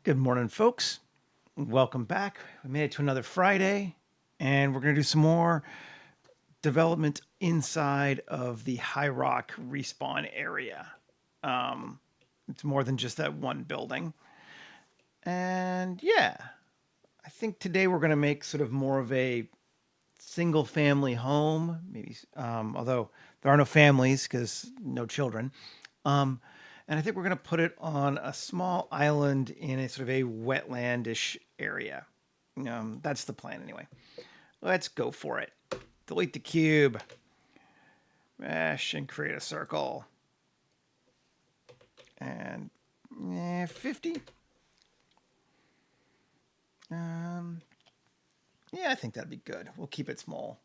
Good morning, folks. Welcome back. We made it to another Friday, and we're going to do some more development inside of the High Rock respawn area. It's more than just that one building. And yeah, I think today we're going to make sort of more of a single family home, maybe, although there are no families because no children. Um, and I think we're going to put it on a small island in a sort of a wetlandish area. That's the plan anyway. Let's go for it. Delete the cube, mesh, and create a circle. And 50. Yeah, I think that'd be good. We'll keep it small.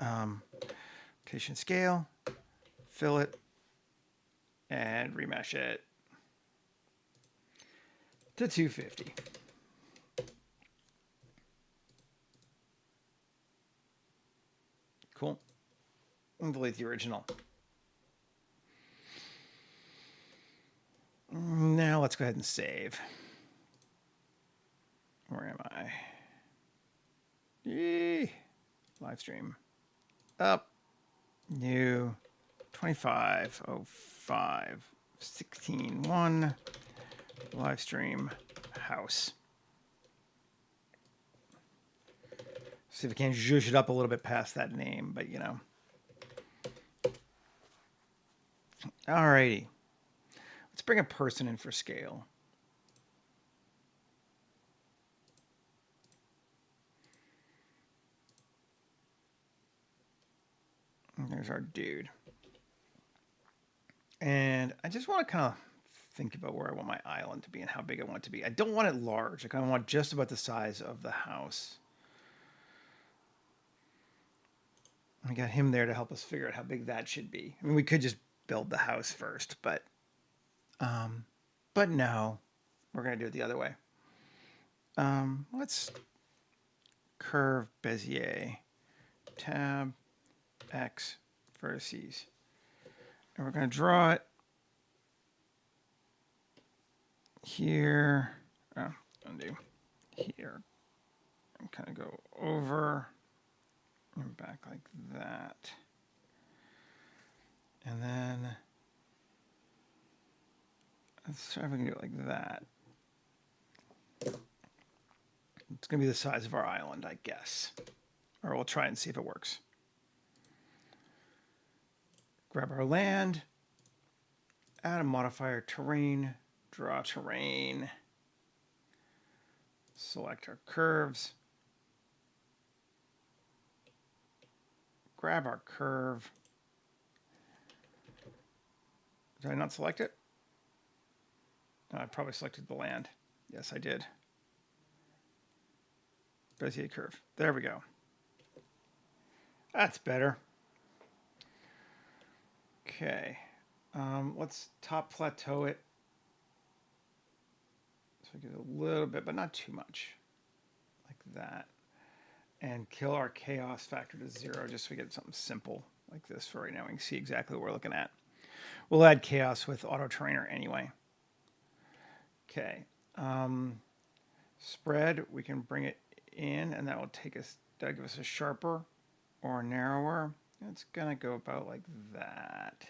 Location scale, fill it, and remesh it to 250. Cool. And delete the original. Now let's go ahead and save. Where am I? Yee. Live stream. Up. New. 2505 16.1. Live stream house. See if we can zhuzh it up a little bit past that name, but you know. Alrighty. Let's bring a person in for scale. And there's our dude. And I just want to kind of think about where I want my island to be and how big I want it to be. I don't want it large. I kind of want just about the size of the house. I got him there to help us figure out how big that should be. I mean, we could just build the house first, but no, we're going to do it the other way. Let's curve Bezier, tab, X, vertices. And we're going to draw it here, undo, here, and kind of go over and back like that. And then let's try if we can do it like that. It's going to be the size of our island, I guess. Or we'll try and see if it works. Grab our land, add a modifier terrain, draw terrain, select our curves, grab our curve. Did I not select it? No, I probably selected the land. Yes, I did. Bezier curve. There we go. That's better. Okay. Let's top plateau it. So we get a little bit, but not too much. Like that. And kill our chaos factor to 0 just so we get something simple like this for right now. We can see exactly what we're looking at. We'll add chaos with auto trainer anyway. Okay. Spread, we can bring it in and that will take us, that'll give us a sharper or narrower. It's gonna go about like that.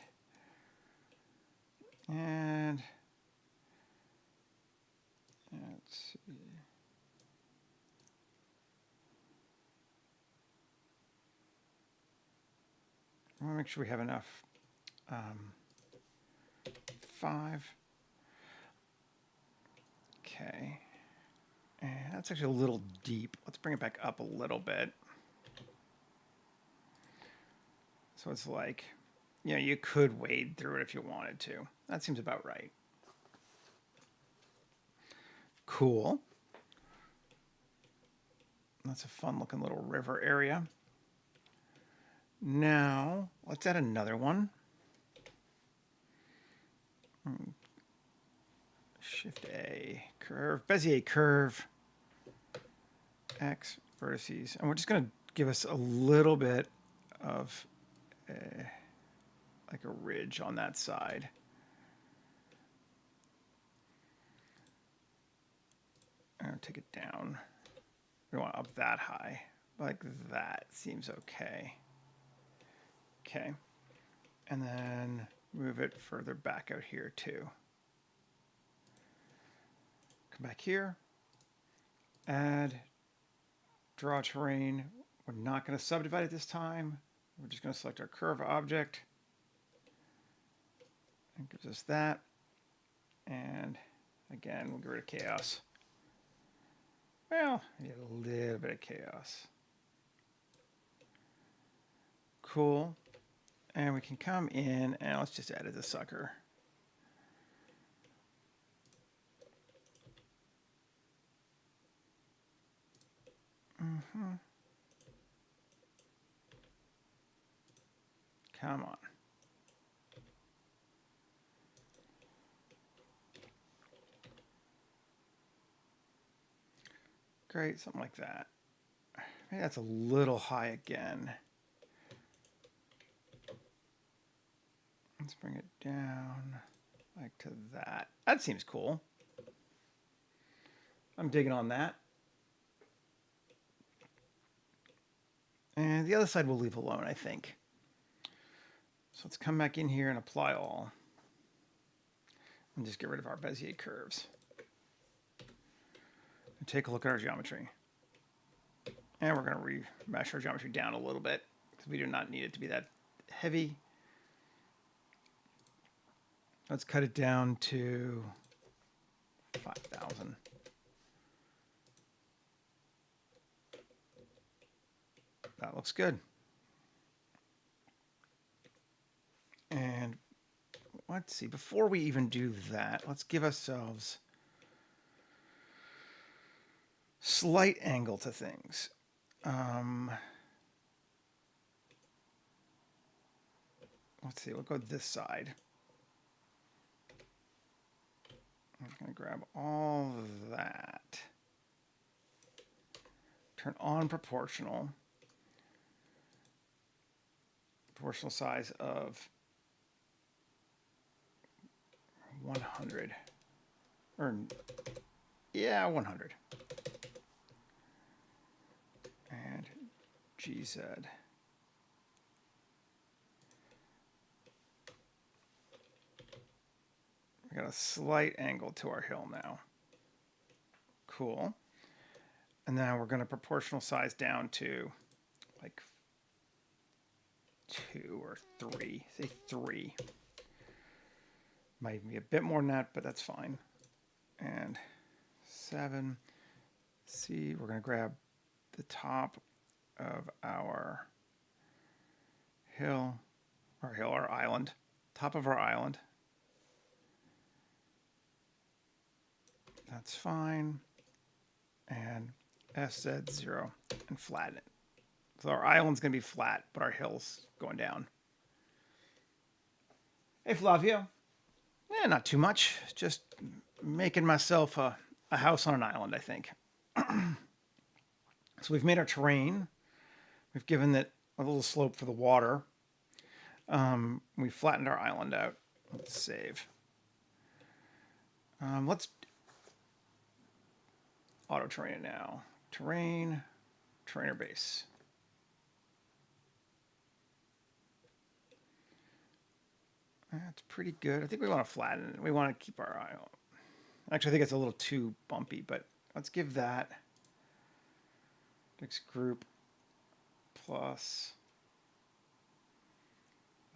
And let's see. I want to make sure we have enough. 5. Okay. And that's actually a little deep. Let's bring it back up a little bit. So it's like, you know, you could wade through it if you wanted to. That seems about right. Cool. That's a fun looking little river area. Now, let's add another one. Shift A, curve, Bezier curve, X, vertices. And we're just going to give us a little bit of like a ridge on that side. going to take it down. We don't want it up that high. Like that seems okay. Okay. And then move it further back out here too. Come back here. Add, draw terrain. We're not going to subdivide it this time. We're just going to select our curve object. It gives us that. And again, we'll get rid of chaos. Well, we get a little bit of chaos. Cool. And we can come in and let's just edit the sucker. Come on. Great, something like that. Maybe that's a little high again. Let's bring it down like to that. That seems cool. I'm digging on that. And the other side we'll leave alone, I think. So let's come back in here and apply all. And just get rid of our Bezier curves. And take a look at our geometry. And we're going to remesh our geometry down a little bit because we do not need it to be that heavy. Let's cut it down to 5,000. That looks good. And let's see, before we even do that, let's give ourselves slight angle to things. Let's see, we'll go this side. I'm going to grab all of that. Turn on proportional. Proportional size of 100. Or, yeah, 100. And GZ. We got a slight angle to our hill now. Cool. And now we're going to proportional size down to like 2 or 3. Say 3. Might be a bit more than that, but that's fine. And 7. See, we're going to grab the top of our hill, our island. Top of our island. That's fine. And SZ0 and flatten it. So our island's going to be flat, but our hill's going down. Hey, Flavio. Yeah, not too much. Just making myself a house on an island, I think. So we've made our terrain. We've given it a little slope for the water. We flattened our island out. Let's save. Let's auto terrain it now. Terrain, trainer base. That's pretty good. I think we want to flatten it. We want to keep our island. Actually, I think it's a little too bumpy, but let's give that next group plus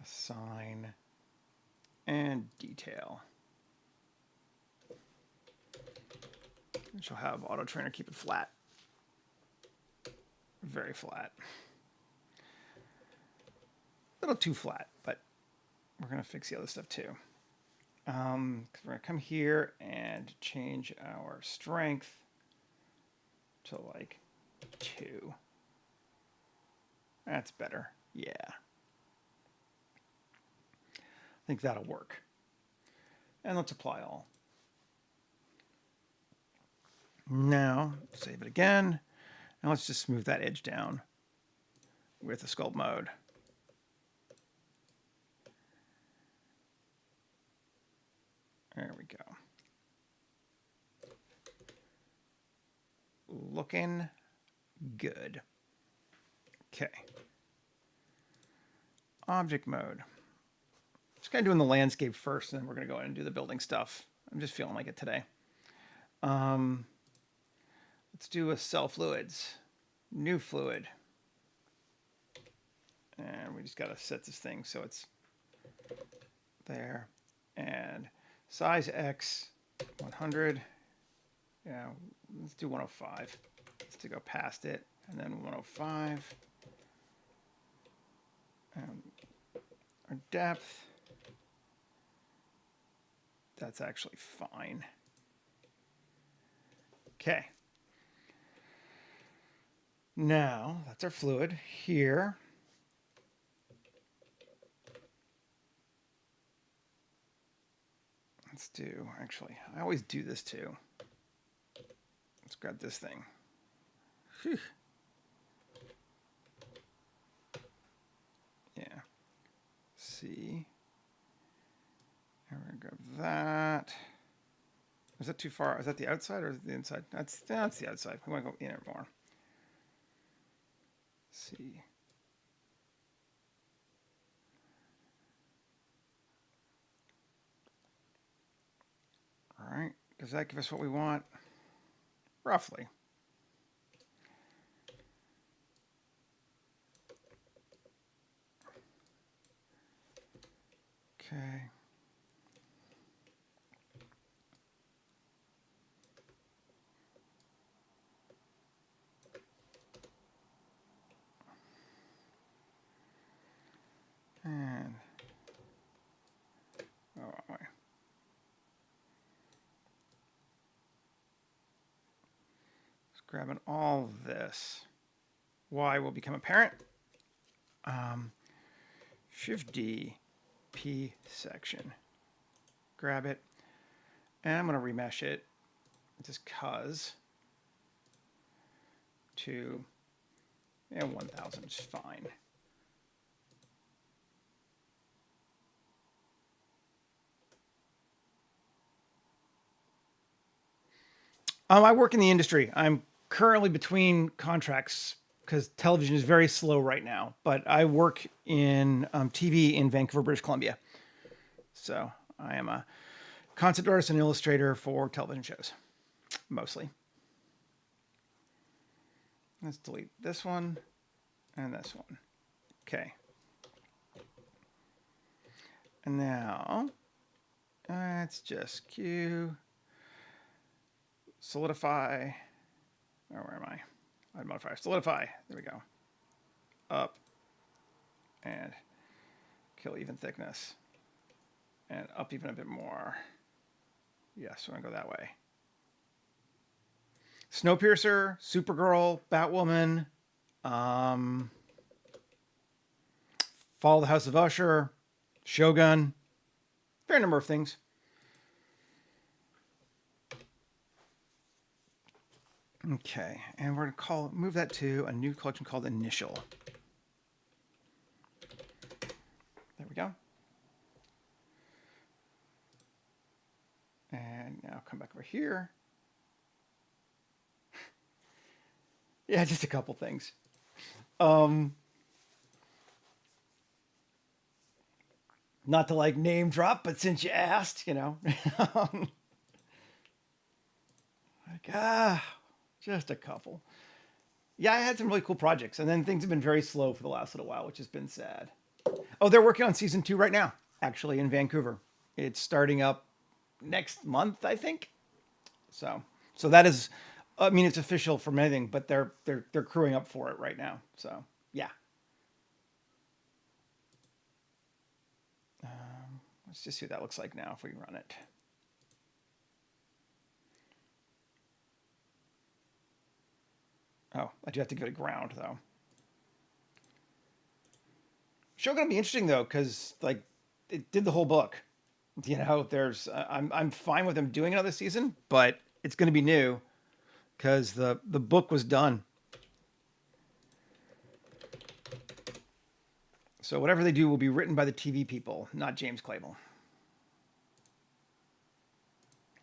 assign and detail. And she'll have auto trainer keep it flat. Very flat. A little too flat, but we're going to fix the other stuff too. We're going to come here and change our strength to like 2. That's better. Yeah. I think that'll work. And let's apply all. Now, save it again. And let's just smooth that edge down with the sculpt mode. There we go. looking good. Okay. Object mode. Just kind of doing the landscape first, and then we're going to go in and do the building stuff. I'm just feeling like it today. Let's do a cell fluids. New fluid. And we just got to set this thing so it's there. And size X, 100. Yeah, let's do 105. Just to go past it. And then 105. Our depth. That's actually fine. Okay. Now, that's our fluid here. Let's do, actually, I always do this too. Let's grab this thing. Whew. Yeah. See. And we're gonna grab that. Is that too far? Is that the outside or is it the inside? That's the outside. We want to go in it more. Let's see. All right. Does that give us what we want? Roughly. Okay. And wrong way. Just grabbing all this. Y will become apparent. Shift D, P section. Grab it. And I'm going to remesh it just cause to 1000 is fine. I work in the industry. I'm currently between contracts because television is very slow right now. But I work in TV in Vancouver, British Columbia. So I am a concept artist and illustrator for television shows, mostly. Let's delete this one and this one. Okay. And now let's just Q. Solidify, or where am I? Add modifier, solidify, there we go. Up, and kill even thickness. And up even a bit more. Yes, we're gonna go that way. Snowpiercer, Supergirl, Batwoman, Fall of the House of Usher, Shogun, fair number of things. Okay, and we're going to move that to a new collection called Initial. There we go. And now come back over here. Yeah, just a couple things. Not to like name drop, but since you asked, you know. Just a couple. Yeah, I had some really cool projects, and then things have been very slow for the last little while, which has been sad. Oh, they're working on season 2 right now, actually, in Vancouver. It's starting up next month, I think. So that is, I mean, it's official from anything, but they're crewing up for it right now. So yeah. Let's just see what that looks like now if we run it. Oh, I do have to give it a ground though. Show gonna be interesting though, because like it did the whole book. You know, there's I'm fine with them doing another season, but it's gonna be new because the book was done. So whatever they do will be written by the TV people, not James Clavell.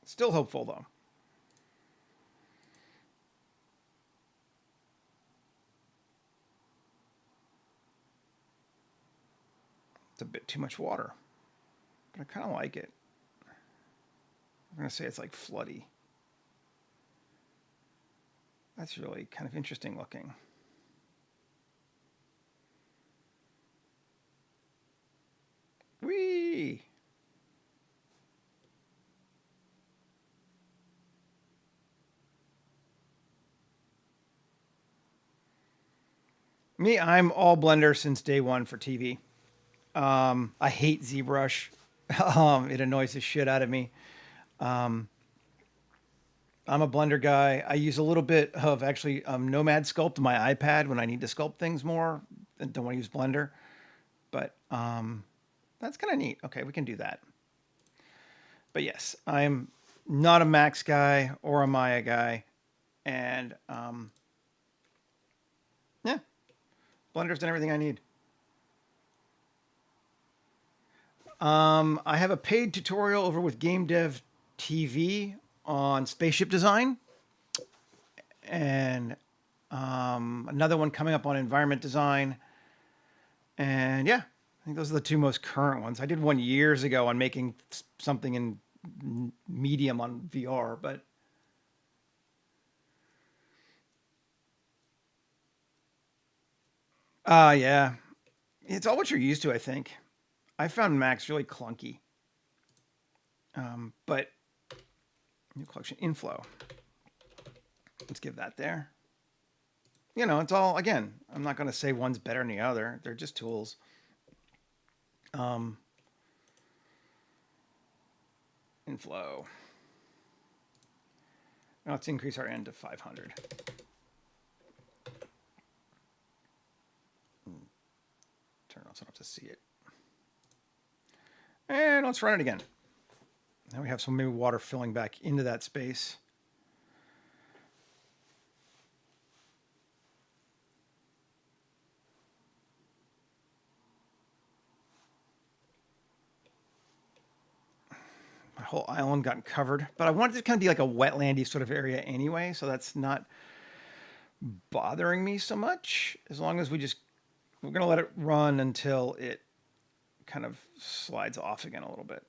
Still hopeful though. It's a bit too much water, but I kind of like it. I'm going to say it's like floody. That's really kind of interesting looking. Whee! Me, I'm all Blender since day one for TV. I hate ZBrush. It annoys the shit out of me. Um, I'm a Blender guy. I use a little bit of actually Nomad Sculpt on my iPad when I need to sculpt things more and don't want to use Blender. But that's kind of neat. Okay, we can do that. But yes, I'm not a Max guy or a Maya guy. And yeah, Blender's done everything I need. I have a paid tutorial over with Game Dev TV on spaceship design, and another one coming up on environment design. And yeah, I think those are the two most current ones. I did one years ago on making something in Medium on VR, but yeah, it's all what you're used to, I think. I found Max really clunky, but new collection inflow. Let's give that there. You know, it's all, again, I'm not going to say one's better than the other. They're just tools. Inflow. Now let's increase our end to 500. Turn on so I don't have to see it. And let's run it again. Now we have some maybe water filling back into that space. My whole island got covered, but I wanted it to kind of be like a wetlandy sort of area anyway, so that's not bothering me so much. As long as we're going to let it run until it kind of slides off again a little bit.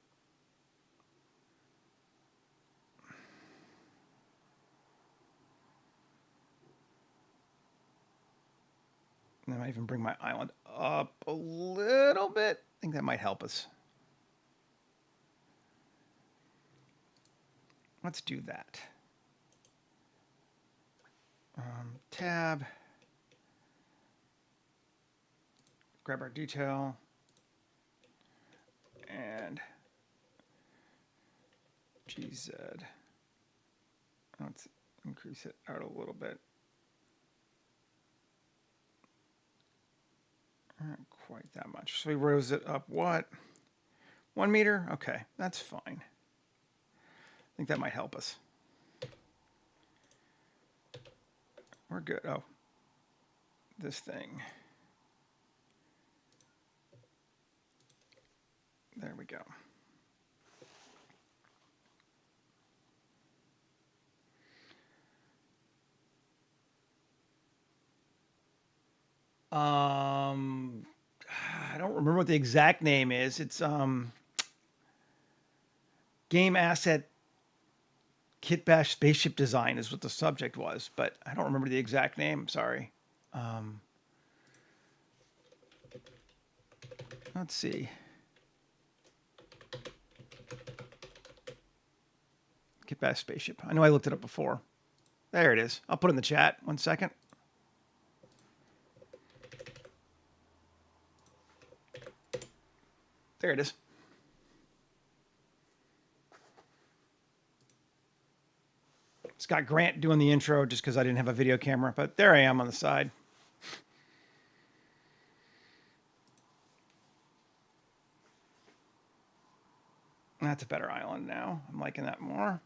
And I might even bring my island up a little bit. I think that might help us. Let's do that. Tab. Grab our detail. And GZ. Let's increase it out a little bit. Not quite that much. So we rose it up what? 1 meter? Okay, that's fine. I think that might help us. We're good. Oh, this thing. There we go. I don't remember what the exact name is. It's Game Asset Kit Bash Spaceship Design is what the subject was, but I don't remember the exact name. Sorry. Let's see. Kit Bash Spaceship. I know I looked it up before. There it is. I'll put it in the chat. 1 second. There it is. Scott Grant doing the intro just because I didn't have a video camera, but there I am on the side. That's a better island now. I'm liking that more.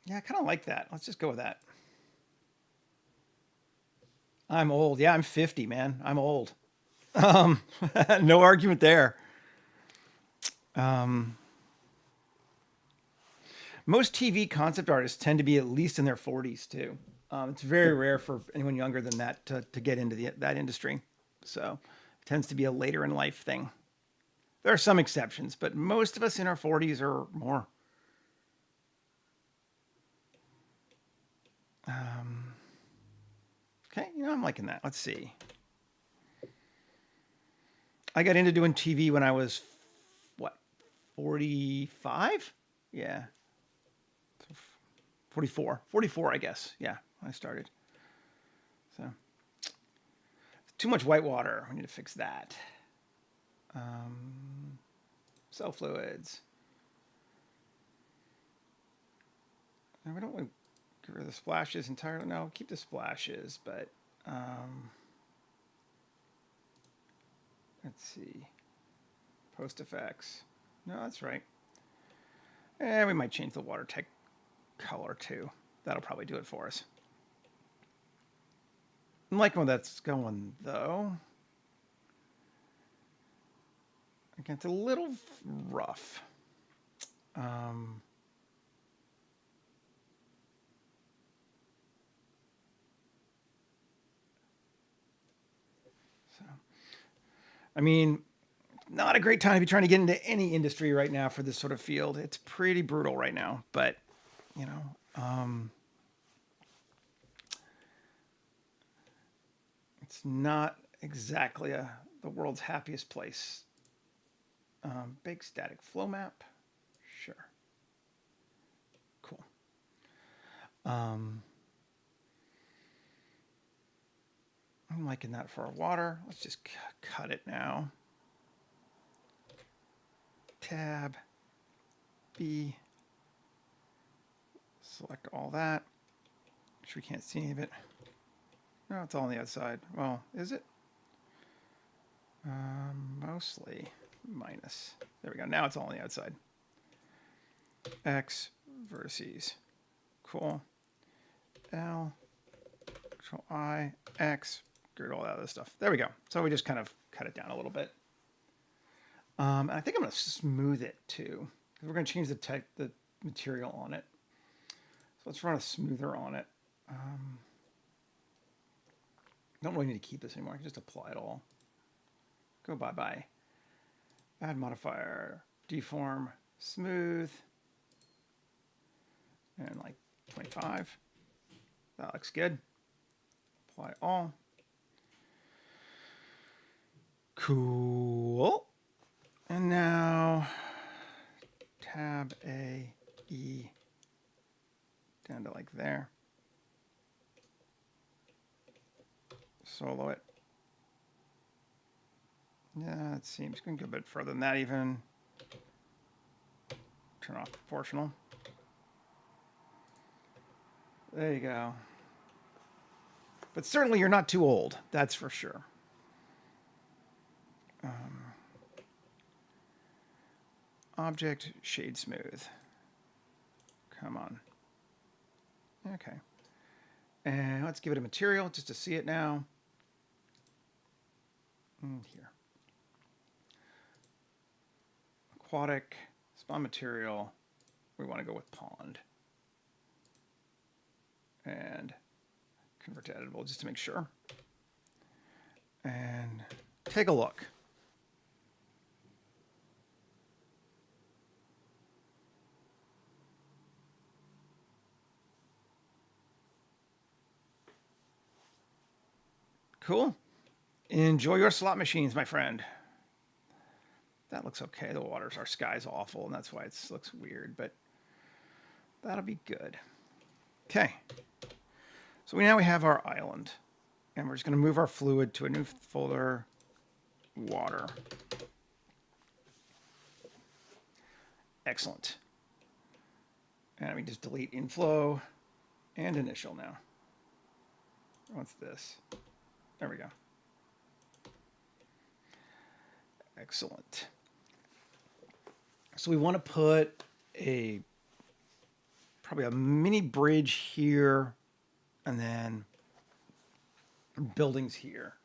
Yeah, I kind of like that. Let's just go with that. I'm old. Yeah, I'm 50, man. I'm old. No argument there. Most TV concept artists tend to be at least in their 40s too. It's very rare for anyone younger than that to get into that industry. So it tends to be a later in life thing. There are some exceptions, but most of us in our 40s or more. Okay, I'm liking that. Let's see. I got into doing TV when I was, what, 45? Yeah. 44. 44, I guess. Yeah, I started. So, too much white water. We need to fix that. Cell fluids. Now, we don't want to get rid of the splashes entirely. No, keep the splashes, but let's see. Post effects. No, that's right. And we might change the water tech color too. That'll probably do it for us. I'm liking where that's going though. Again, it's a little rough. So, I mean, not a great time to be trying to get into any industry right now for this sort of field. It's pretty brutal right now, but it's not exactly the world's happiest place. Big static flow map. Sure. Cool. I'm liking that for our water. Let's just cut it now. Tab B. Select all that. Which we can't see any of it. No, it's all on the outside. Well, is it? Mostly minus. There we go. Now it's all on the outside. X vertices. Cool. L. Control I. X. Get all that other stuff. There we go. So we just kind of cut it down a little bit. And I think I'm going to smooth it too. Because we're going to change the material on it. So let's run a smoother on it. Don't really need to keep this anymore. I can just apply it all. Go bye-bye. Add modifier, deform, smooth. And like 25. That looks good. Apply all. Cool. And now tab A, E, down to like there. Solo it. Yeah, it seems going to go a bit further than that even. Turn off proportional. There you go. But certainly you're not too old, that's for sure. Object, shade smooth. Come on. Okay. And let's give it a material just to see it now. Here. Aquatic, spawn material. We want to go with pond. And convert to editable just to make sure. And take a look. Cool. Enjoy your slot machines, my friend. That looks okay. Our sky's awful, and that's why it looks weird, but that'll be good. Okay. So now we have our island, and we're just going to move our fluid to a new folder, water. Excellent. And we just delete inflow and initial now. What's this? There we go. Excellent. So we want to put probably a mini bridge here, and then buildings here.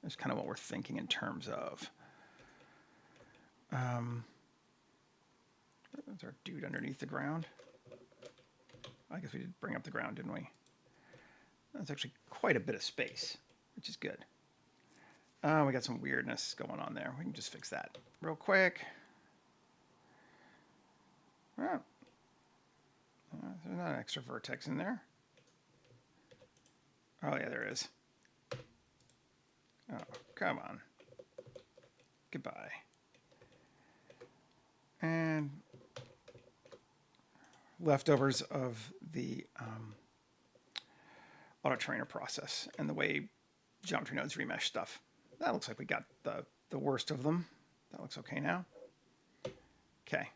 That's kind of what we're thinking in terms of. There's our dude underneath the ground. I guess we did bring up the ground, didn't we? That's actually quite a bit of space, which is good. We got some weirdness going on there. We can just fix that real quick. Oh. There's not an extra vertex in there. Oh, yeah, there is. Oh, come on. Goodbye. And leftovers of the auto trainer process and the way geometry nodes remesh stuff. That looks like we got the worst of them. That looks okay now. Okay.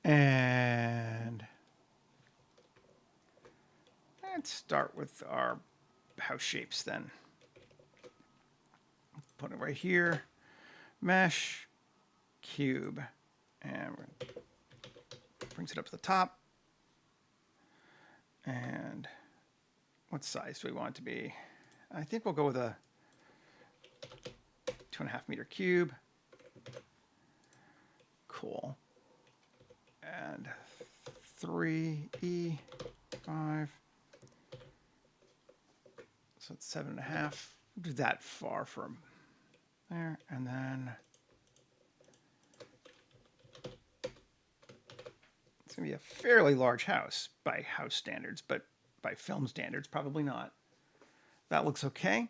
And let's start with our house shapes then. Put it right here. Mesh, cube, and brings it up to the top. And what size do we want it to be? I think we'll go with a 2.5 meter cube. Cool. And 3E5. So it's 7.5. Do that far from there, and then it's gonna be a fairly large house by house standards, but by film standards, probably not. That looks okay.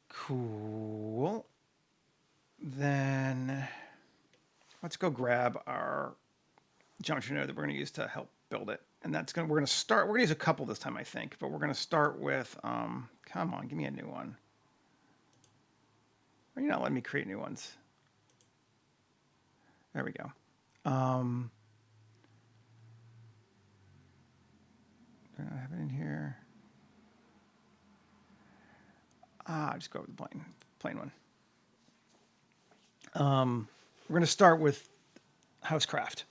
Cool. Then let's go grab our geometry node that we're going to use to help build it. And that's going to, we're going to use a couple this time, I think, but we're going to start with, come on, give me a new one. Are you not letting me create new ones? There we go. Do I have it in here? Just go with the plain one. We're going to start with housecraft.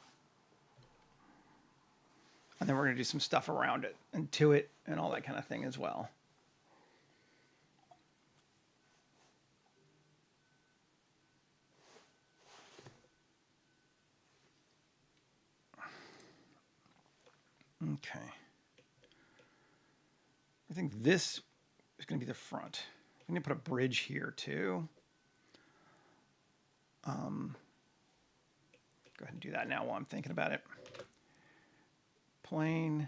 And then we're going to do some stuff around it and to it and all that kind of thing as well. Okay. I think this is going to be the front. I'm going to put a bridge here too. Go ahead and do that now while I'm thinking about it. Plane,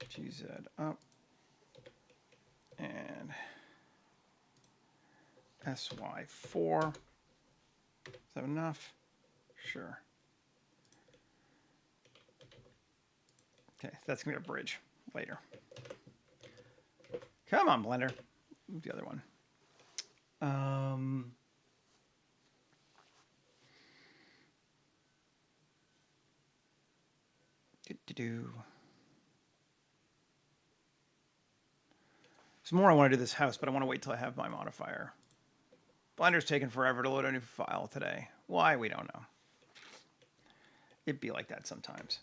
GZ up, and SY4. Is that enough? Sure. Okay, that's gonna be a bridge later. Come on, Blender. Move the other one. Some more I want to do this house, but I want to wait till I have my modifier. Blender's taking forever to load a new file today. Why, we don't know. It'd be like that sometimes.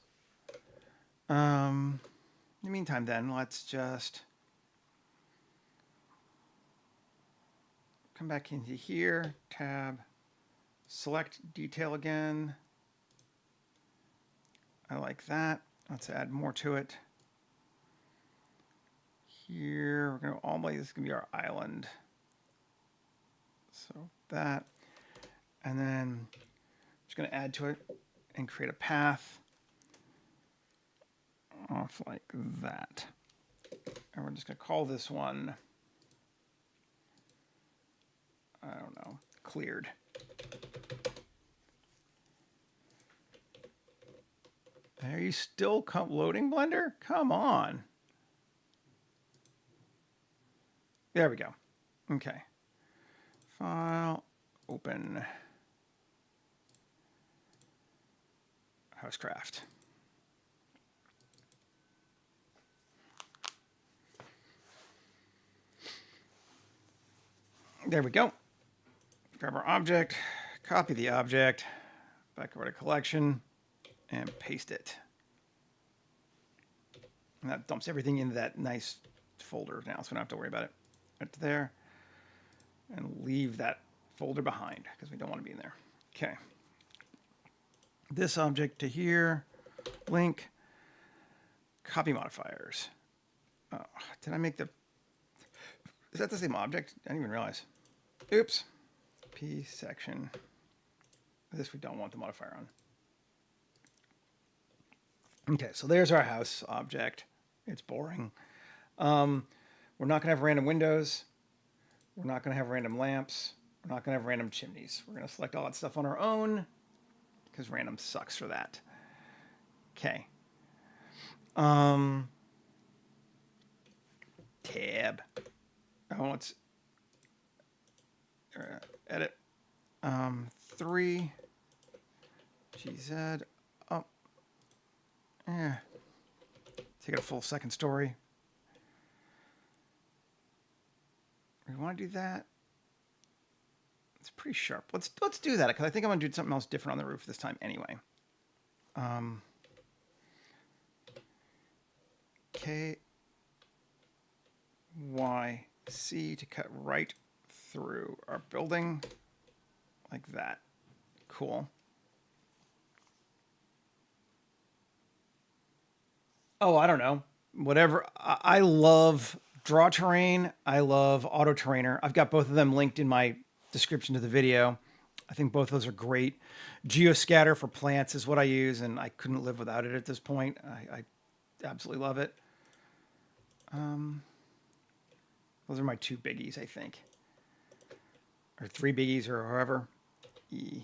In the meantime, then, let's just come back into here, tab, select detail again. I like that. Let's add more to it. Here, we're going to all the way, this is going to be our island. So that, and then I'm just going to add to it and create a path off like that. And we're just going to call this one, I don't know, cleared. Are you still loading, Blender? Come on. There we go. Okay. File, open, housecraft. There we go. Grab our object, copy the object, back over to collection, and paste it. And that dumps everything into that nice folder now, so we don't have to worry about it. Right there. And leave that folder behind because we don't want to be in there. Okay. this object to here, link, copy modifiers. Oh, did I make the... Is that the same object? I didn't even realize. Oops. P section. This we don't want the modifier on. Okay, so there's our house object. It's boring. We're not going to have random windows. We're not going to have random lamps. We're not going to have random chimneys. We're going to select all that stuff on our own because random sucks for that. Okay. Tab. Oh, it's edit. 3 GZ up. Yeah. Take it a full second story. We want to do that. It's pretty sharp. Let's do that because I think I'm gonna do something else different on the roof this time anyway. K Y C to cut right through our building like that. Cool. Oh, I don't know. Whatever. I love draw terrain. I love auto terrainer. I've got both of them linked in my description to the video. I think both of those are great. Geoscatter for plants is what I use, and I couldn't live without it at this point. I absolutely love it. Those are my two biggies, I think. Or three biggies, or however. E.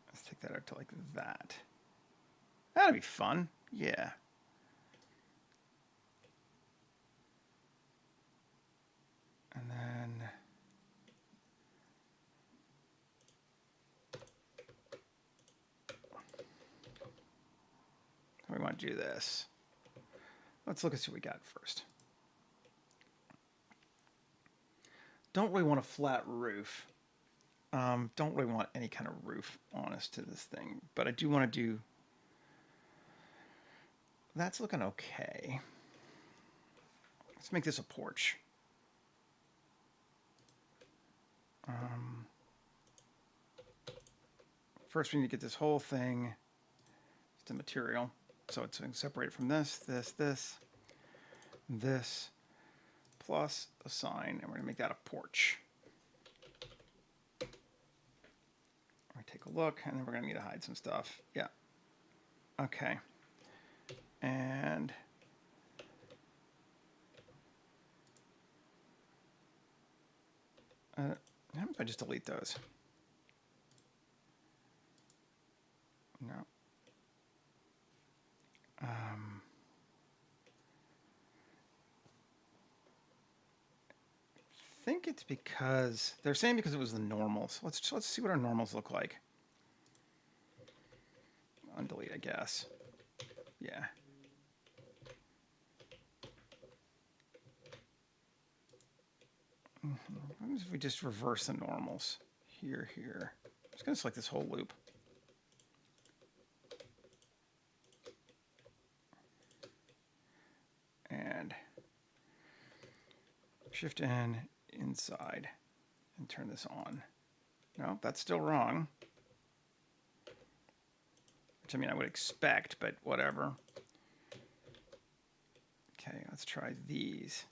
Let's take that out to like that. That'd be fun. Yeah. And then we want to do this. Let's look at what we got first. Don't really want a flat roof. Don't really want any kind of roof on us to this thing, but I do want to do... That's looking okay. Let's make this a porch. First, we need to get this whole thing to material. So it's separated from this, this, plus a sign, and we're gonna make that a porch. We're gonna take a look, and then we're gonna need to hide some stuff. Yeah. Okay. And how if I just delete those? No. I think it's because they're saying because it was the normals. Let's see what our normals look like. Undelete, I guess. Yeah. What if we just reverse the normals? Here. I'm just going to select this whole loop. And Shift N inside and turn this on. No, that's still wrong. Which I mean I would expect, but whatever. Okay, let's try these.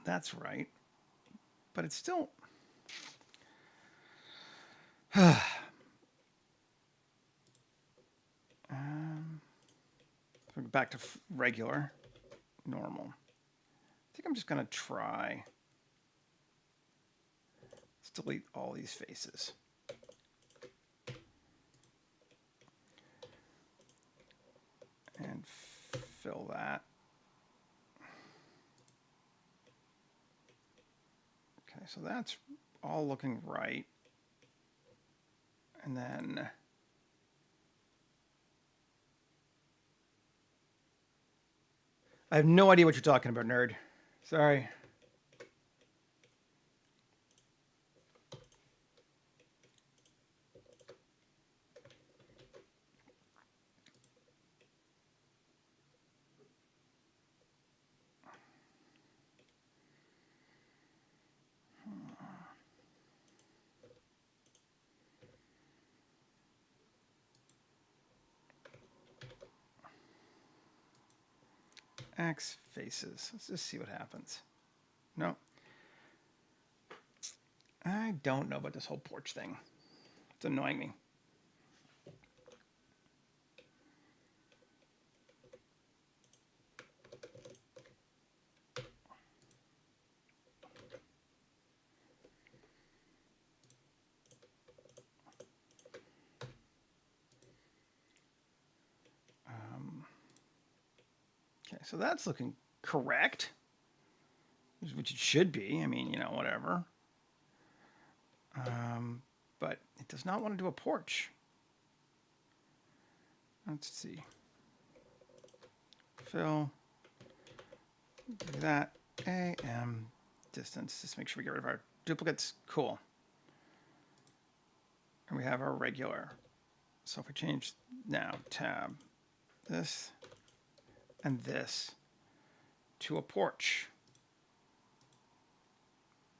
That's right. But it's still... So back to regular, normal. I think I'm just going to try... Let's delete all these faces. And fill that. Okay, so that's all looking right. And then I have no idea what you're talking about, nerd. Sorry. X faces. Let's just see what happens. No. I don't know about this whole porch thing. It's annoying me. Okay, so that's looking correct, which it should be. I mean, you know, whatever. But it does not want to do a porch. Let's see. Fill. Do that. AM distance. Just make sure we get rid of our duplicates. Cool. And we have our regular. So if we change now, tab, this and this to a porch,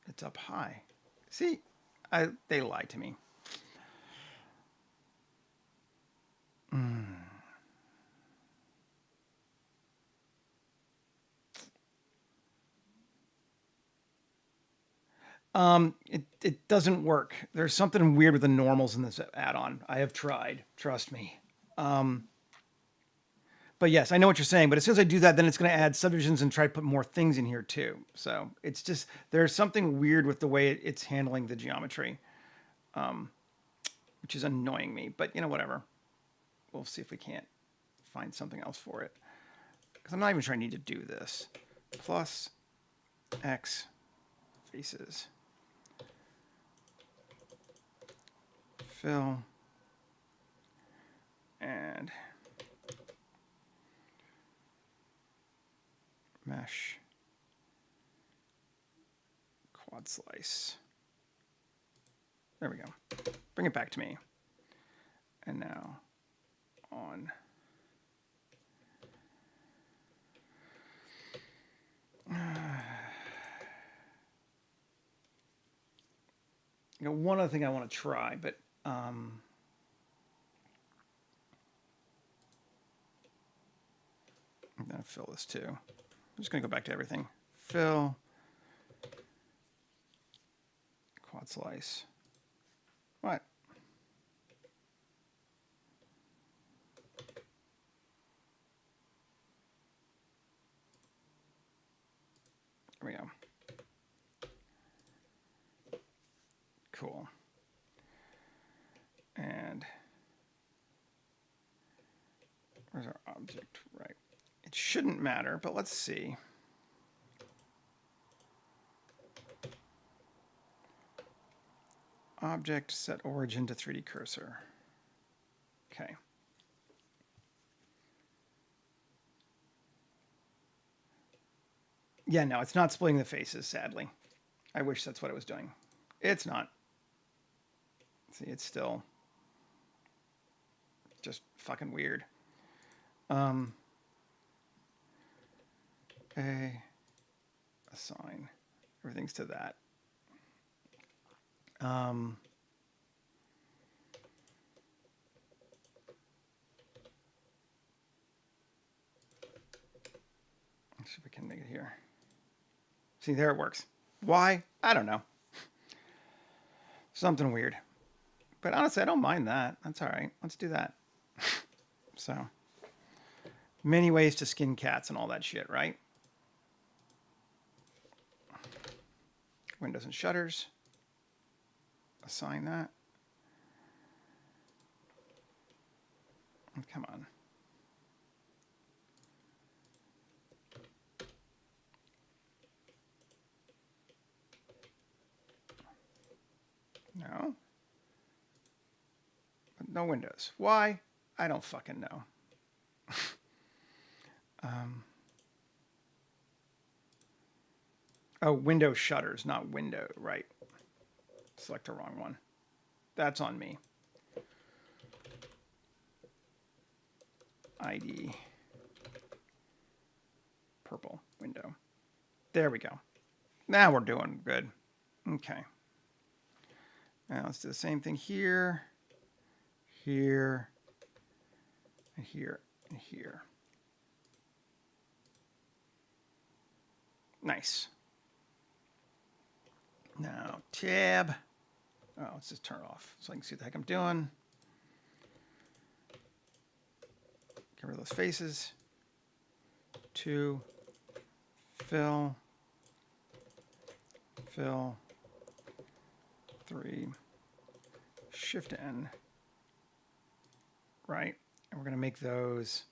it's up high. See, they lied to me. It doesn't work. There's something weird with the normals in this add-on. I have tried, trust me. But yes, I know what you're saying. But as soon as I do that, then it's going to add subdivisions and try to put more things in here too. So it's just, there's something weird with the way it's handling the geometry, which is annoying me. But you know, whatever. We'll see if we can't find something else for it. Because I'm not even sure I need to do this. Plus X faces. Fill. And mesh. Quad slice. There we go. Bring it back to me. And now on. You know, one other thing I want to try, but I'm going to fill this too. I'm just going to go back to everything. Fill. Quad slice. What? There we go. Cool. And where's our object? Right. It shouldn't matter, but let's see. Object, set origin to 3D cursor. Okay. Yeah, no, it's not splitting the faces, sadly. I wish that's what it was doing. It's not. See, it's still just fucking weird. Assign. Everything's to that. Let's see if we can make it here. See, there it works. Why? I don't know. Something weird. But honestly, I don't mind that. That's all right. Let's do that. So, many ways to skin cats and all that shit, right? Windows and shutters. Assign that. Come on. No. No windows. Why? I don't fucking know. Oh, window shutters, not window. Right. Select the wrong one. That's on me. ID. Purple window. There we go. Now we're doing good. Okay. Now let's do the same thing here, here, and here, and here. Nice. Now tab. Oh, let's just turn it off so I can see what the heck I'm doing. Get rid of those faces. 2, fill, 3, Shift N, right? And we're going to make those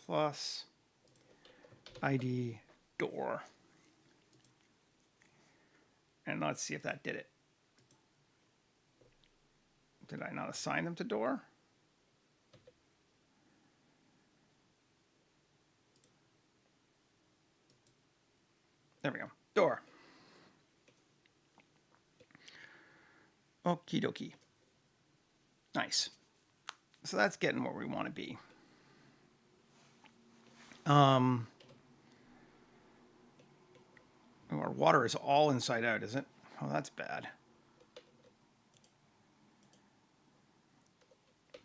plus ID door. And let's see if that did it. Did I not assign them to door? There we go. Door. Okie dokie. Nice. So that's getting where we want to be. Our water is all inside out, is it? Oh, that's bad.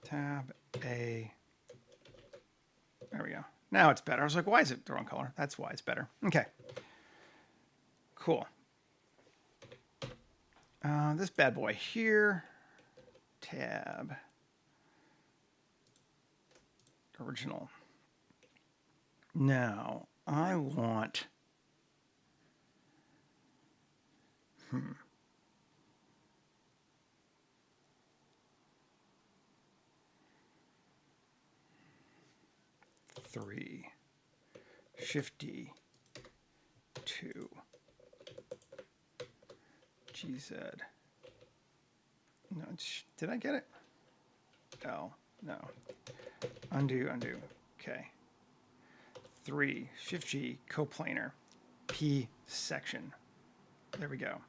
Tab A. There we go. Now it's better. I was like, why is it the wrong color? That's why it's better. Okay. Cool. This bad boy here. Tab. Original. Now, I want... 3, Shift D, 2, GZ. No, did I get it? L, no. Undo. Okay. 3, Shift G, coplanar, P section. There we go.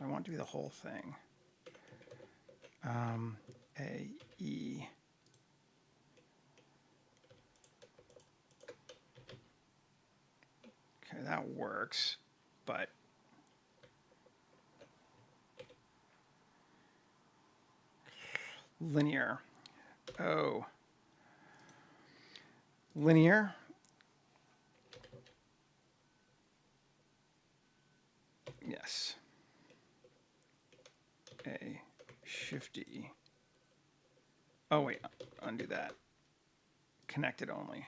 I want to be the whole thing. A, E. Okay, that works, but linear. Oh. Linear. Yes. A, Shift D. Oh, wait, undo that. Connected only.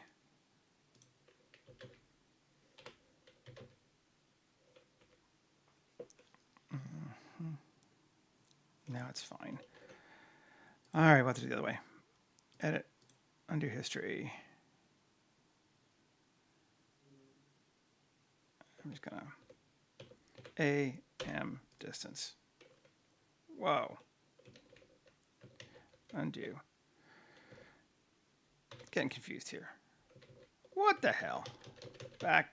Now it's fine. All right, let's do it the other way. Edit, undo history. I'm just gonna AM distance. Whoa. Undo. Getting confused here. What the hell? Back.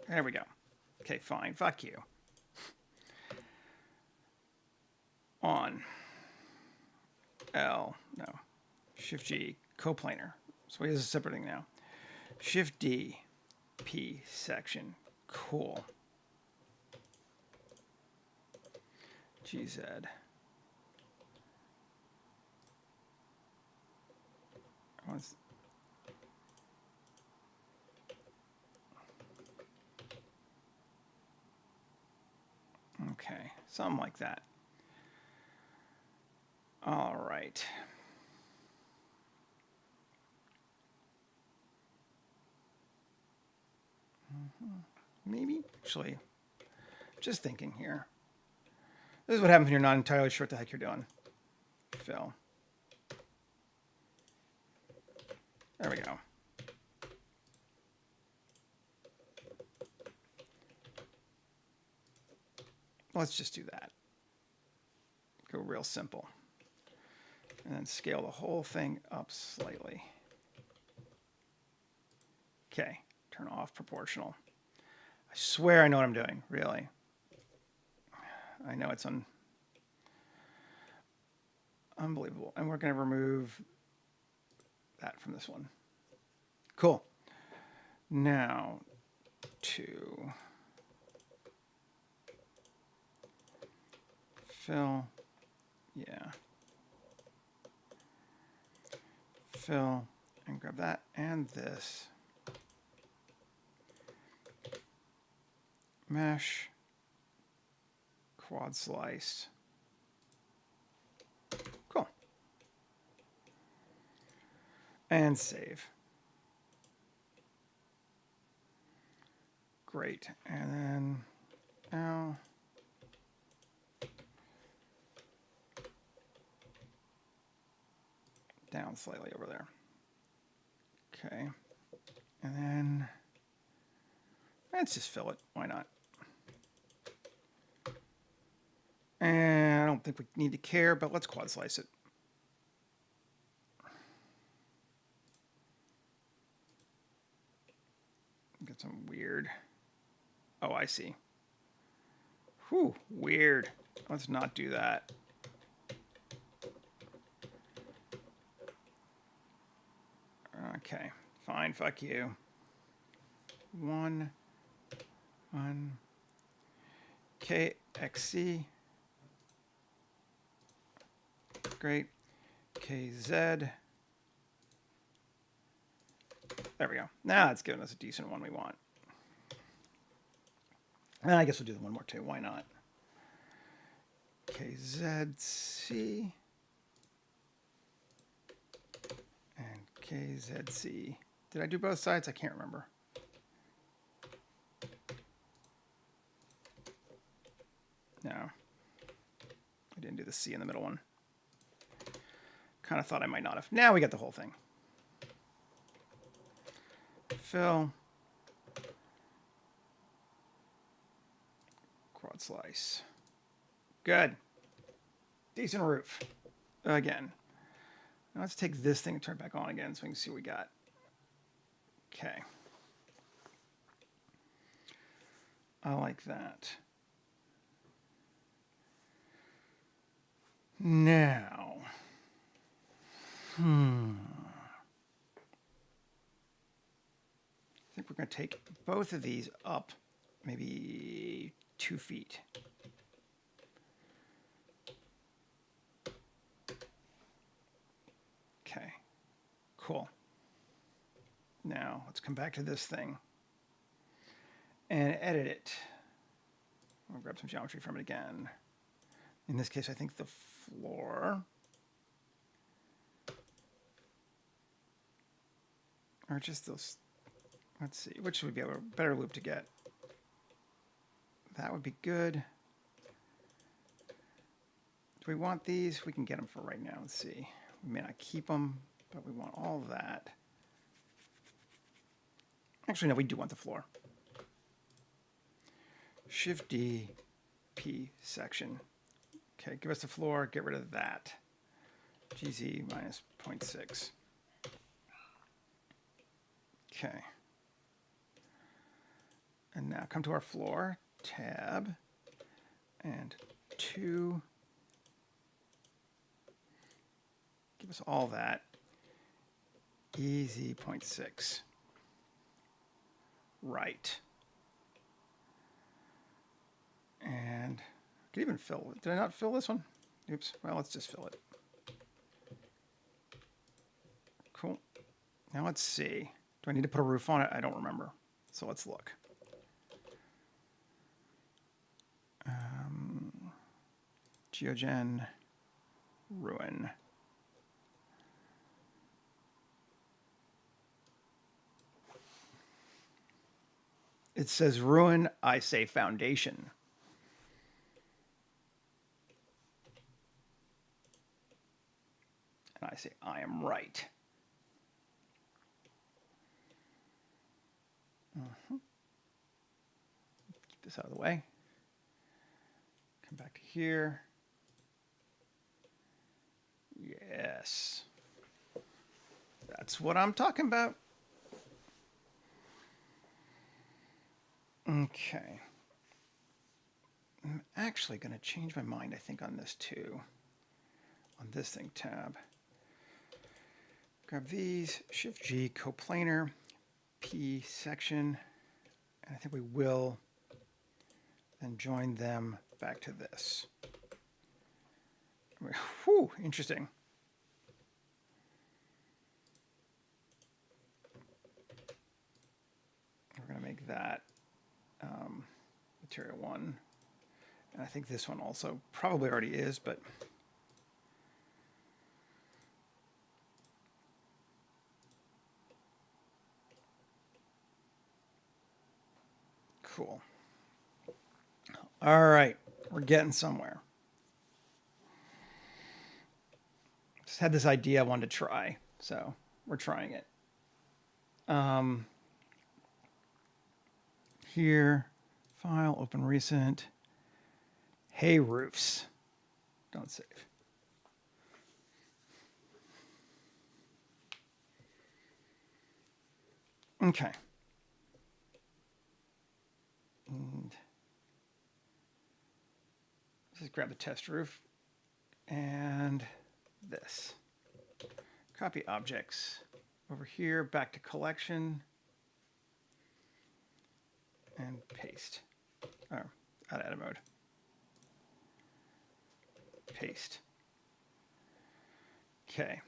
There we go. Okay, fine. Fuck you. On. L. No. Shift G. Coplanar. So he has a separate thing now. Shift D. P section. Cool. GZ. Okay, something like that. All right. Maybe, actually, just thinking here. This is what happens when you're not entirely sure what the heck you're doing. Fill. There we go. Let's just do that. Go real simple. And then scale the whole thing up slightly. Okay, turn off proportional. I swear I know what I'm doing, really. I know it's unbelievable. And we're going to remove that from this one. Cool. Now to fill, yeah, fill, and grab that and this. Mesh, quad slice. Cool. And save. Great. And then now down slightly over there. Okay. And then let's just fill it. Why not? And I don't think we need to care, but let's quad slice it. Get some weird. Oh, I see. Whew, weird. Let's not do that. Okay, fine, fuck you. One, KXC. Great. KZ. There we go. Now it's giving us a decent one we want. And I guess we'll do the one more too. Why not? KZC. And KZC. Did I do both sides? I can't remember. No. I didn't do the C in the middle one. Kind of thought I might not have. Now we got the whole thing. Fill. Quad slice. Good. Decent roof. Again. Now let's take this thing and turn it back on again so we can see what we got. Okay. I like that. Now. I think we're going to take both of these up maybe 2 feet. Okay, cool. Now let's come back to this thing and edit it. I'll grab some geometry from it again. In this case, I think the floor. Or just those. Let's see, which would be a better loop to get? That would be good. Do we want these? We can get them for right now. Let's see. We may not keep them, but we want all of that. Actually, no, we do want the floor. Shift D, P section. Okay, give us the floor, get rid of that. GZ minus 0.6. Okay. And now come to our floor, tab, and 2. Give us all that. EZ 0.6. Right. And I could even fill it. Did I not fill this one? Oops. Well, let's just fill it. Cool. Now let's see. Do I need to put a roof on it? I don't remember. So let's look. Geogen ruin. It says ruin, I say foundation. And I say, I am right. Keep this out of the way. Come back to here. Yes. That's what I'm talking about. Okay. I'm actually going to change my mind, I think, on this too. On this thing, tab. Grab these, Shift G, coplanar, P section. And I think we will then join them back to this. Whew, interesting. We're going to make that material 1. And I think this one also probably already is, but cool. All right, we're getting somewhere. Just had this idea I wanted to try, so we're trying it. Here, file, open recent. Hey, roofs. Don't save. Okay. And just grab the test roof and this. Copy objects over here, back to collection, and paste. Oh, out of edit mode. Paste. Okay,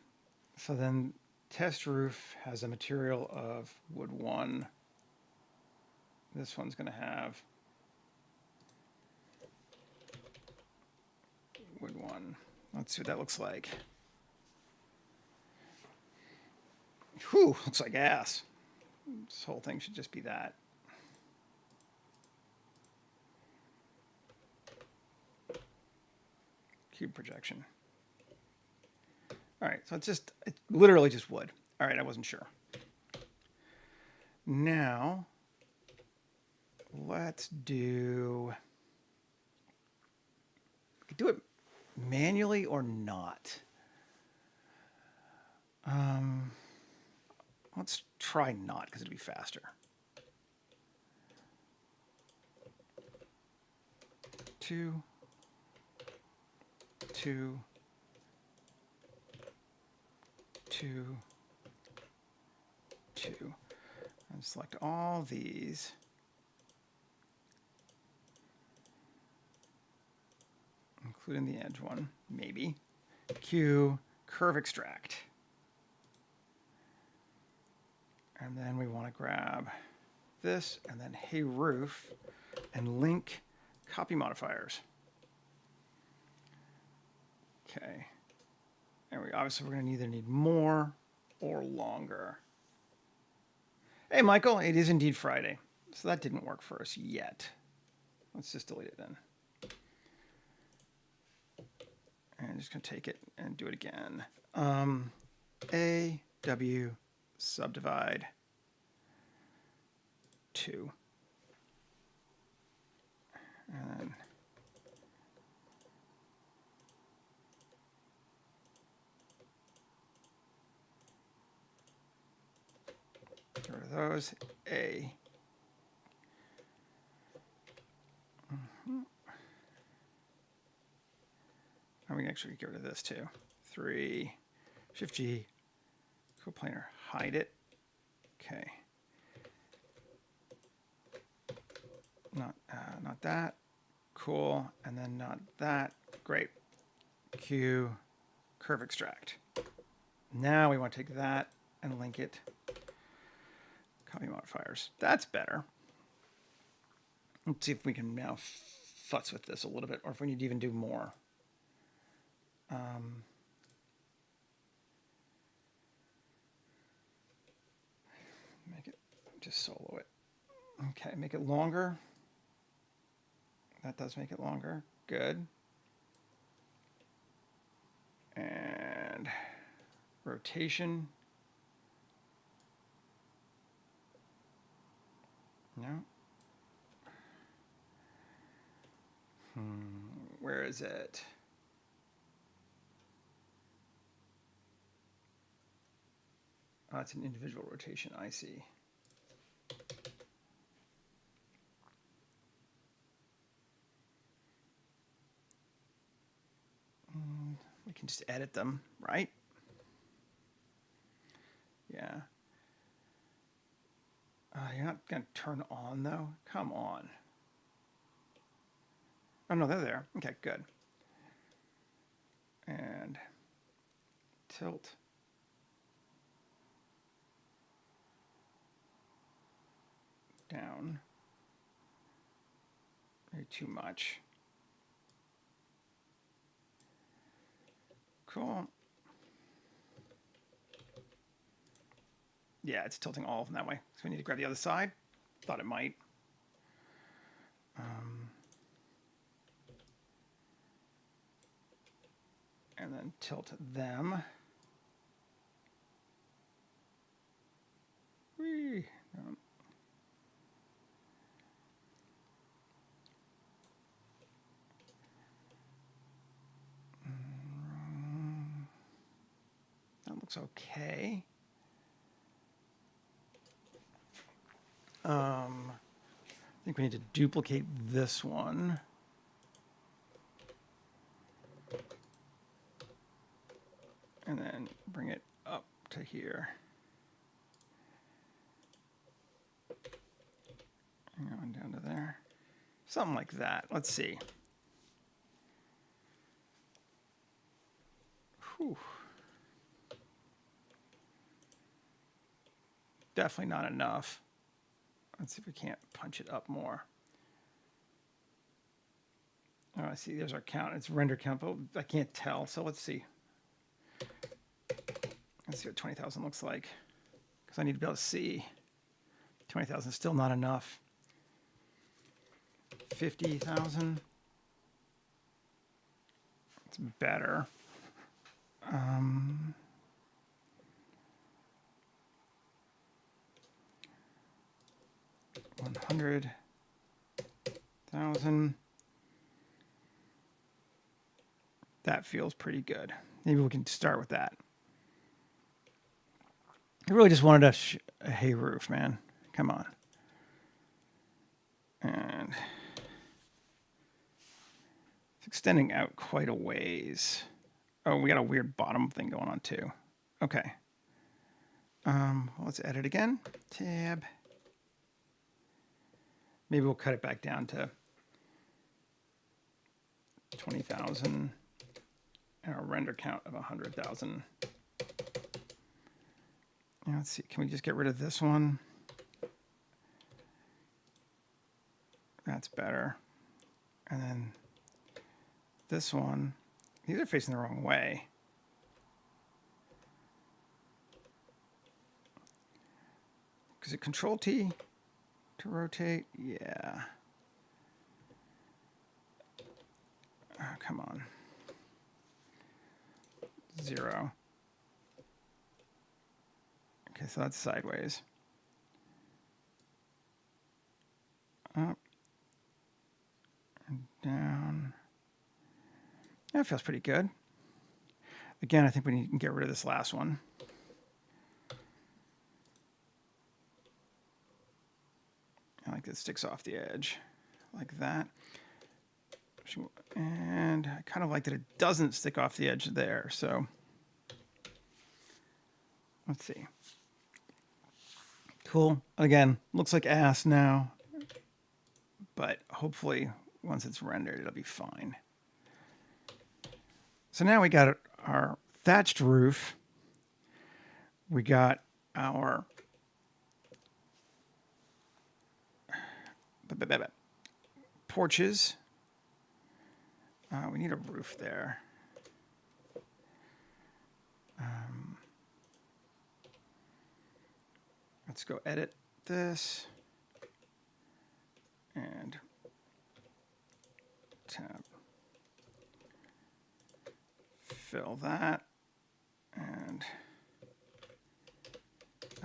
so then test roof has a material of wood 1. This one's going to have wood 1. Let's see what that looks like. Whew, looks like ass. This whole thing should just be that. Cube projection. All right, so it's literally just wood. All right, I wasn't sure. Now, let's do, we could do it manually or not. Let's try not, because it'll be faster. 2, 2, 2, 2. And select all these. Including the edge one, maybe. Q, curve extract. And then we want to grab this, and then hey roof, and link copy modifiers. Okay. And we obviously we're going to either need more or longer. Hey, Michael, it is indeed Friday. So that didn't work for us yet. Let's just delete it then. And I'm just going to take it and do it again. A, W, subdivide 2. And then get rid of those. A. And we can actually get rid of this too. 3, Shift G, coplanar, hide it. Okay. Not that. Cool. And then not that. Great. Q, curve extract. Now we want to take that and link it. Copy modifiers. That's better. Let's see if we can now futz with this a little bit, or if we need to even do more. Make it, just solo it. Okay, make it longer. That does make it longer. Good. And rotation. No. Where is it? Oh, it's an individual rotation, I see. We can just edit them, right? Yeah. You're not going to turn on, though? Come on. Oh, no, they're there. Okay, good. And tilt. Down. Maybe too much. Cool. Yeah, it's tilting all of them that way. So we need to grab the other side. Thought it might. And then tilt them. Whee. That looks okay. I think we need to duplicate this one. And then bring it up to here. And going down to there. Something like that. Let's see. Whew. Definitely not enough. Let's see if we can't punch it up more. Oh, I see. There's our count. It's render count, but I can't tell. So let's see. Let's see what 20,000 looks like. Because I need to be able to see. 20,000 is still not enough. 50,000. It's better. 100,000. That feels pretty good. Maybe we can start with that. I really just wanted a hay roof, man. Come on. And it's extending out quite a ways. Oh, we got a weird bottom thing going on too. Okay. Let's edit again. Tab. Maybe we'll cut it back down to 20,000 and a render count of 100,000. Let's see. Can we just get rid of this one? That's better. And then this one. These are facing the wrong way. Is it Control T to rotate? Yeah. Oh, come on. 0. Okay, so that's sideways. Up and down. That feels pretty good. Again, I think we need to get rid of this last one. I like it sticks off the edge like that. And I kind of like that it doesn't stick off the edge there. So let's see. Cool. Again, looks like ass now, but hopefully once it's rendered, it'll be fine. So now we got our thatched roof. We got our porches. We need a roof there. Let's go edit this and tab. Fill that and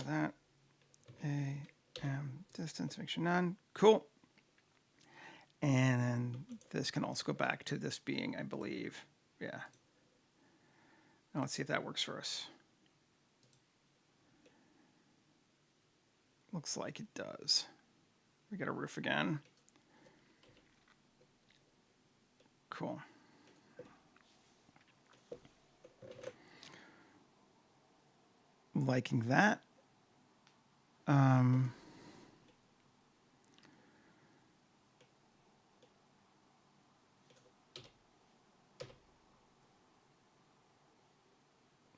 that. Distance, make sure none. Cool. And then this can also go back to this being, I believe. Yeah. Now let's see if that works for us. Looks like it does. We got a roof again. Cool. Liking that.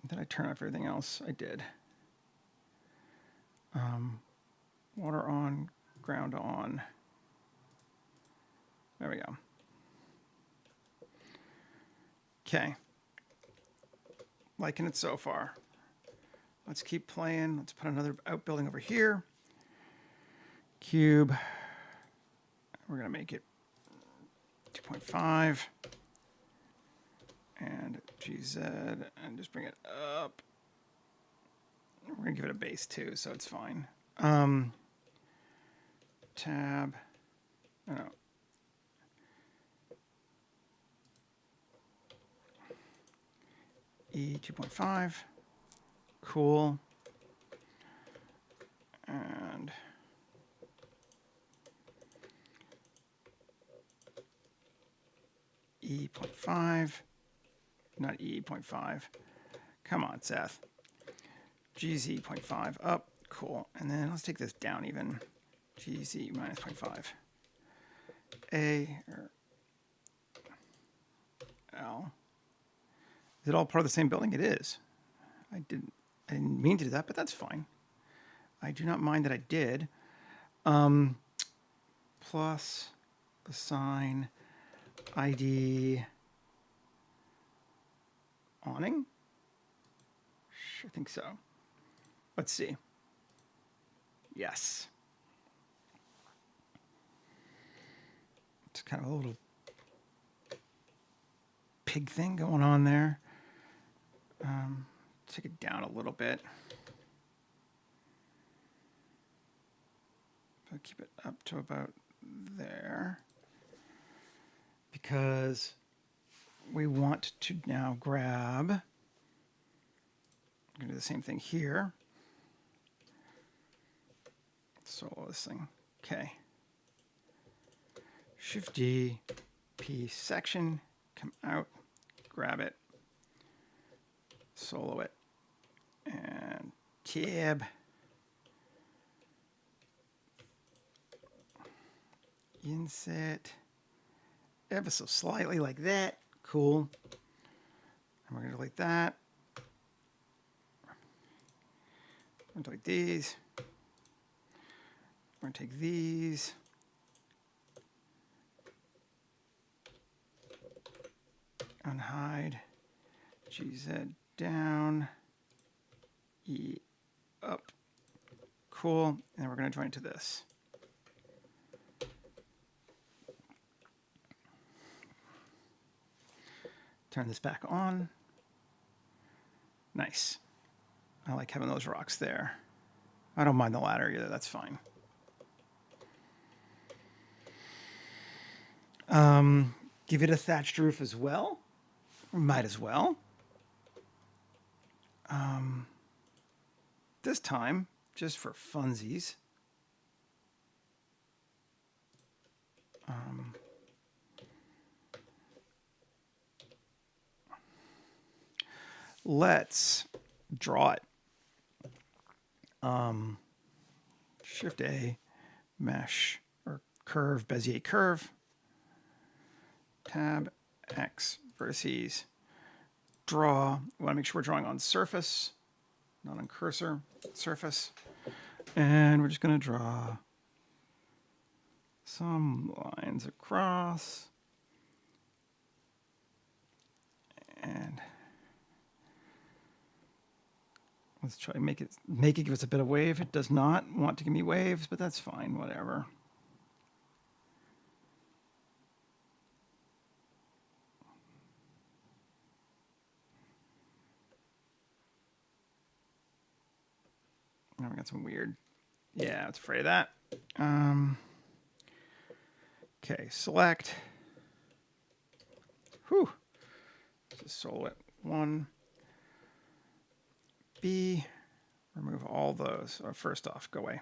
Did I turn off everything else? I did. Water on, ground on. There we go. Okay. Liking it so far. Let's keep playing. Let's put another outbuilding over here. Cube. We're going to make it 2.5. And GZ. And just bring it up. We're going to give it a base too, so it's fine. Tab. No. E 2.5. Cool. And E.5. Not E.5. Come on, Seth. GZ.5 up. Cool. And then let's take this down even. GZ minus 0.5. A or L. Is it all part of the same building? It is. I didn't mean to do that, but that's fine. I do not mind that I did. Plus the sign ID awning. I think so. Let's see. Yes. It's kind of a little pig thing going on there. Take it down a little bit. I'll keep it up to about there because we want to now grab. I'm going to do the same thing here. Solo this thing. Okay. Shift D, P section, come out, grab it, solo it, and tab. Inset ever so slightly like that. Cool. And we're going to delete that. We're going to delete these. We're going to take these. Unhide. GZ down. E up. Cool. And we're going to join to this. Turn this back on. Nice. I like having those rocks there. I don't mind the ladder either. That's fine. Give it a thatched roof as well. Might as well. This time, just for funsies. Let's draw it. Shift A, mesh, or curve, Bezier curve. Tab, X, vertices, draw. We want to make sure we're drawing on surface, not on cursor, surface. And we're just going to draw some lines across. And let's try to make it give us a bit of wave. It does not want to give me waves, but that's fine, whatever. Now we got some weird. Yeah, I was afraid of that. Okay, select. Whew. Just solo it. 1. B. Remove all those. Oh, first off, go away.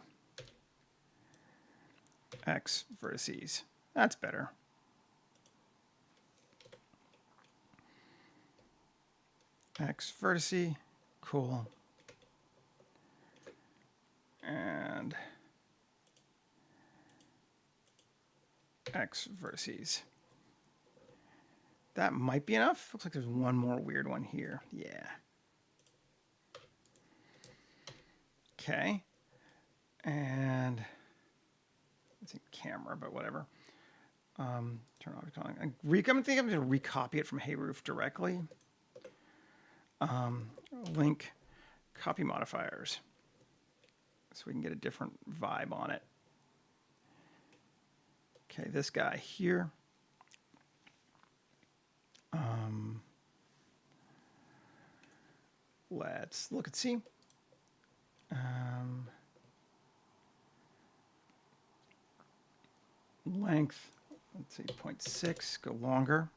X vertices. That's better. X vertice. Cool. And X vertices. That might be enough. Looks like there's one more weird one here. Yeah. Okay. And it's a camera, but whatever. Turn off calling. I'm think I'm going to recopy it from HeyRoof directly. Link copy modifiers so we can get a different vibe on it. Okay, this guy here. Let's look and see. Length, let's see, 0.6, go longer.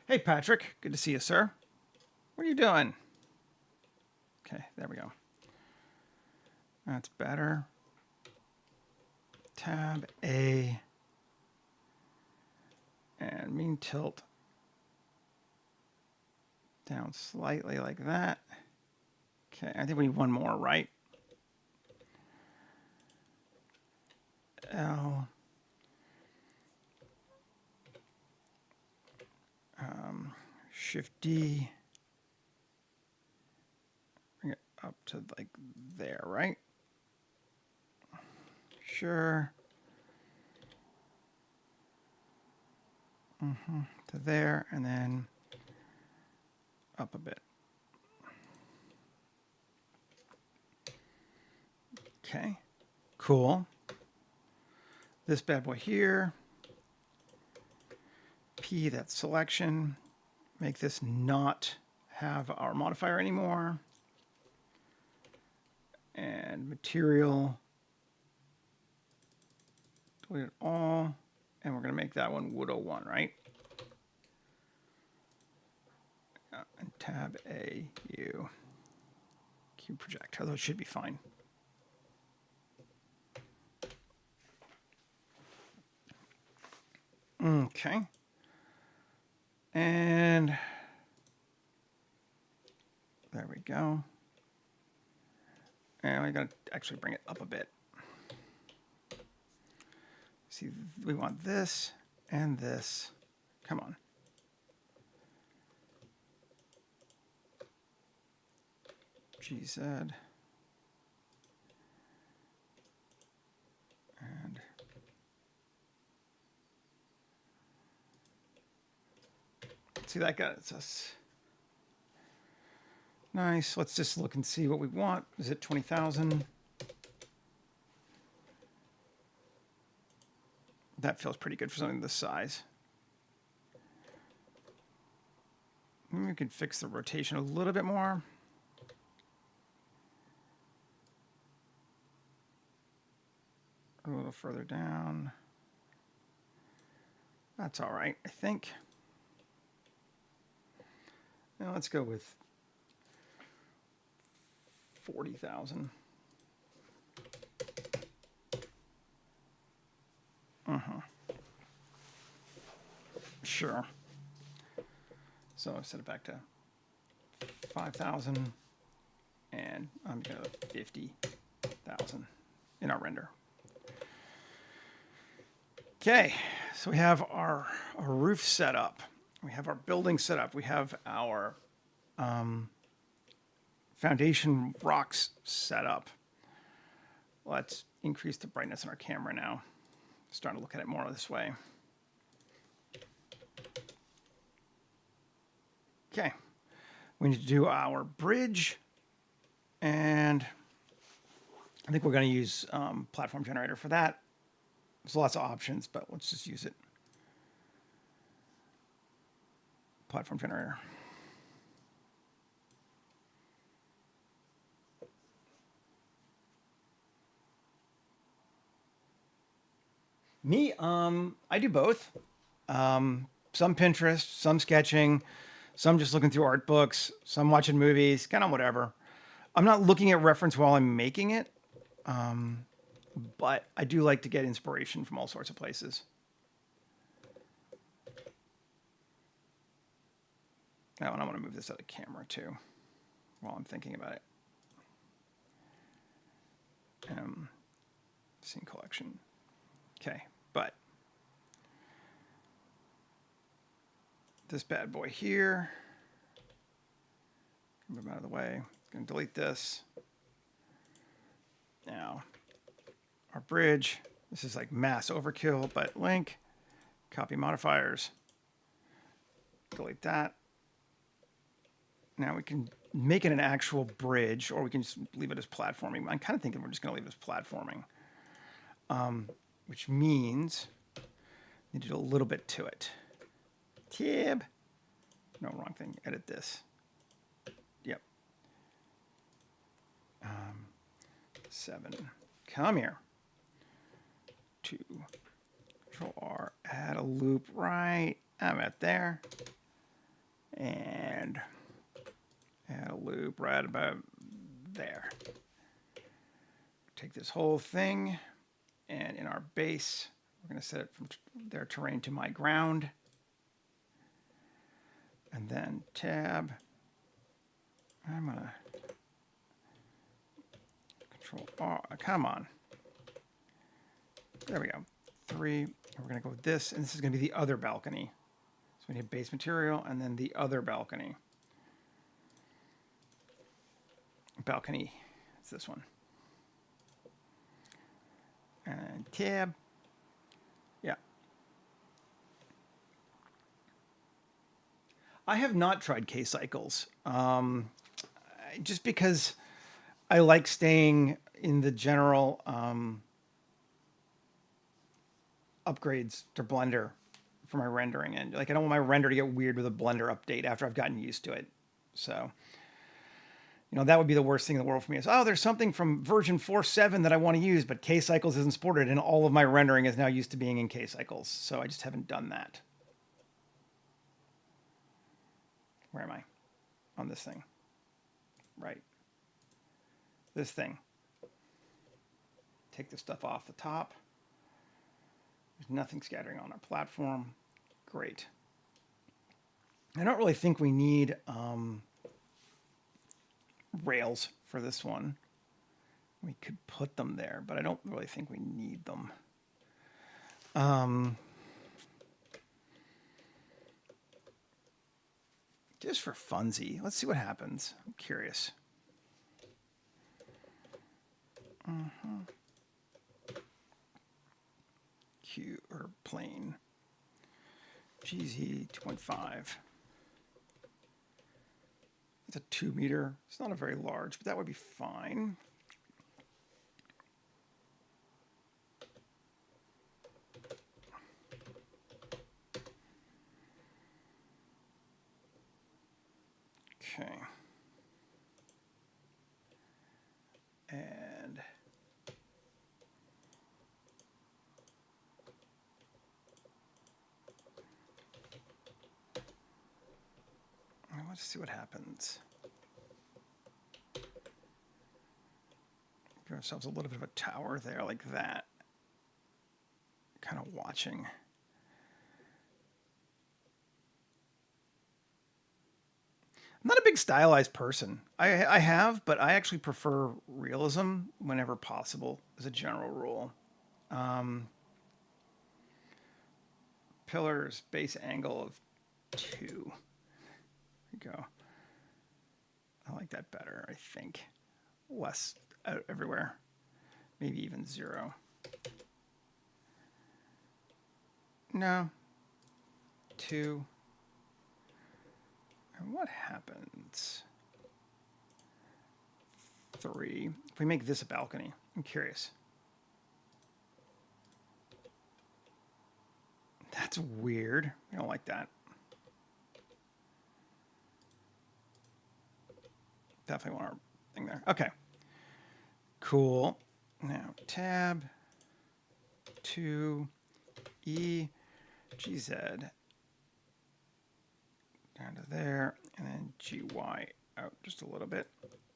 Hey, Patrick, good to see you, sir. What are you doing? Okay, there we go. That's better. Tab A and mean tilt down slightly like that. Okay, I think we need one more, right? L. Shift D. Bring it up to like there, right? Sure. To there, and then up a bit. Okay, cool. This bad boy here. P, that selection. Make this not have our modifier anymore. And material. Delete it all. And we're going to make that one wood 01, right? And tab A, U. Cube project. Although it should be fine. Okay. And there we go. And we got to actually bring it up a bit. See, we want this and this. Come on. GZ. And see, that got us nice. Let's just look and see what we want. Is it 20,000? That feels pretty good for something this size. Maybe we can fix the rotation a little bit more. A little further down. That's all right, I think. Now let's go with 40,000. Sure. So set it back to 5,000, and I'm going to 50,000 in our render. Okay, so we have our roof set up. We have our building set up. We have our foundation rocks set up. Let's increase the brightness on our camera now. Starting to look at it more this way. Okay, we need to do our bridge, and I think we're going to use platform generator for that. There's lots of options, but let's just use it. Platform generator. Me, I do both. Some Pinterest, some sketching, some just looking through art books, some watching movies, kind of whatever. I'm not looking at reference while I'm making it, but I do like to get inspiration from all sorts of places. Now, and I want to move this out of camera too, while I'm thinking about it. Scene collection. Okay, but this bad boy here, move him out of the way. Gonna delete this. Now, our bridge, this is like mass overkill, but link, copy modifiers, delete that. Now we can make it an actual bridge, or we can just leave it as platforming. I'm kind of thinking we're just going to leave it as platforming, which means we need to do a little bit to it. Tab. No, wrong thing. Edit this. Yep. 7. Come here. 2. Control R. Add a loop right. I'm at there. And add a loop right about there. Take this whole thing, and in our base, we're going to set it from their terrain to my ground. And then tab. I'm going to control R. Come on. There we go. 3. We're going to go with this, and this is going to be the other balcony. So we need base material, and then the other balcony. Balcony. It's this one. And tab. Yeah. I have not tried K-cycles. Just because I like staying in the general upgrades to Blender for my rendering. And like, I don't want my render to get weird with a Blender update after I've gotten used to it. So, you know, that would be the worst thing in the world for me. Is, oh, there's something from version 4.7 that I want to use, but K-cycles isn't supported, and all of my rendering is now used to being in K-cycles. So I just haven't done that. Where am I? On this thing. Right. This thing. Take this stuff off the top. There's nothing scattering on our platform. Great. I don't really think we need rails for this one. We could put them there, but I don't really think we need them. Just for funsy. Let's see what happens. I'm curious. Q or plane. GZ 2.5. It's a 2 meter. It's not a very large, but that would be fine. Okay. And let's see what happens. Give ourselves a little bit of a tower there like that. Kind of watching. I'm not a big stylized person. I have, but I actually prefer realism whenever possible as a general rule. Pillars, base angle of 2. There we go. I like that better, I think. Less out everywhere. Maybe even 0. No. 2. And what happens? 3. If we make this a balcony, I'm curious. That's weird. I don't like that. Definitely want our thing there. Okay. Cool. Now tab 2 E GZ down to there, and then GY out just a little bit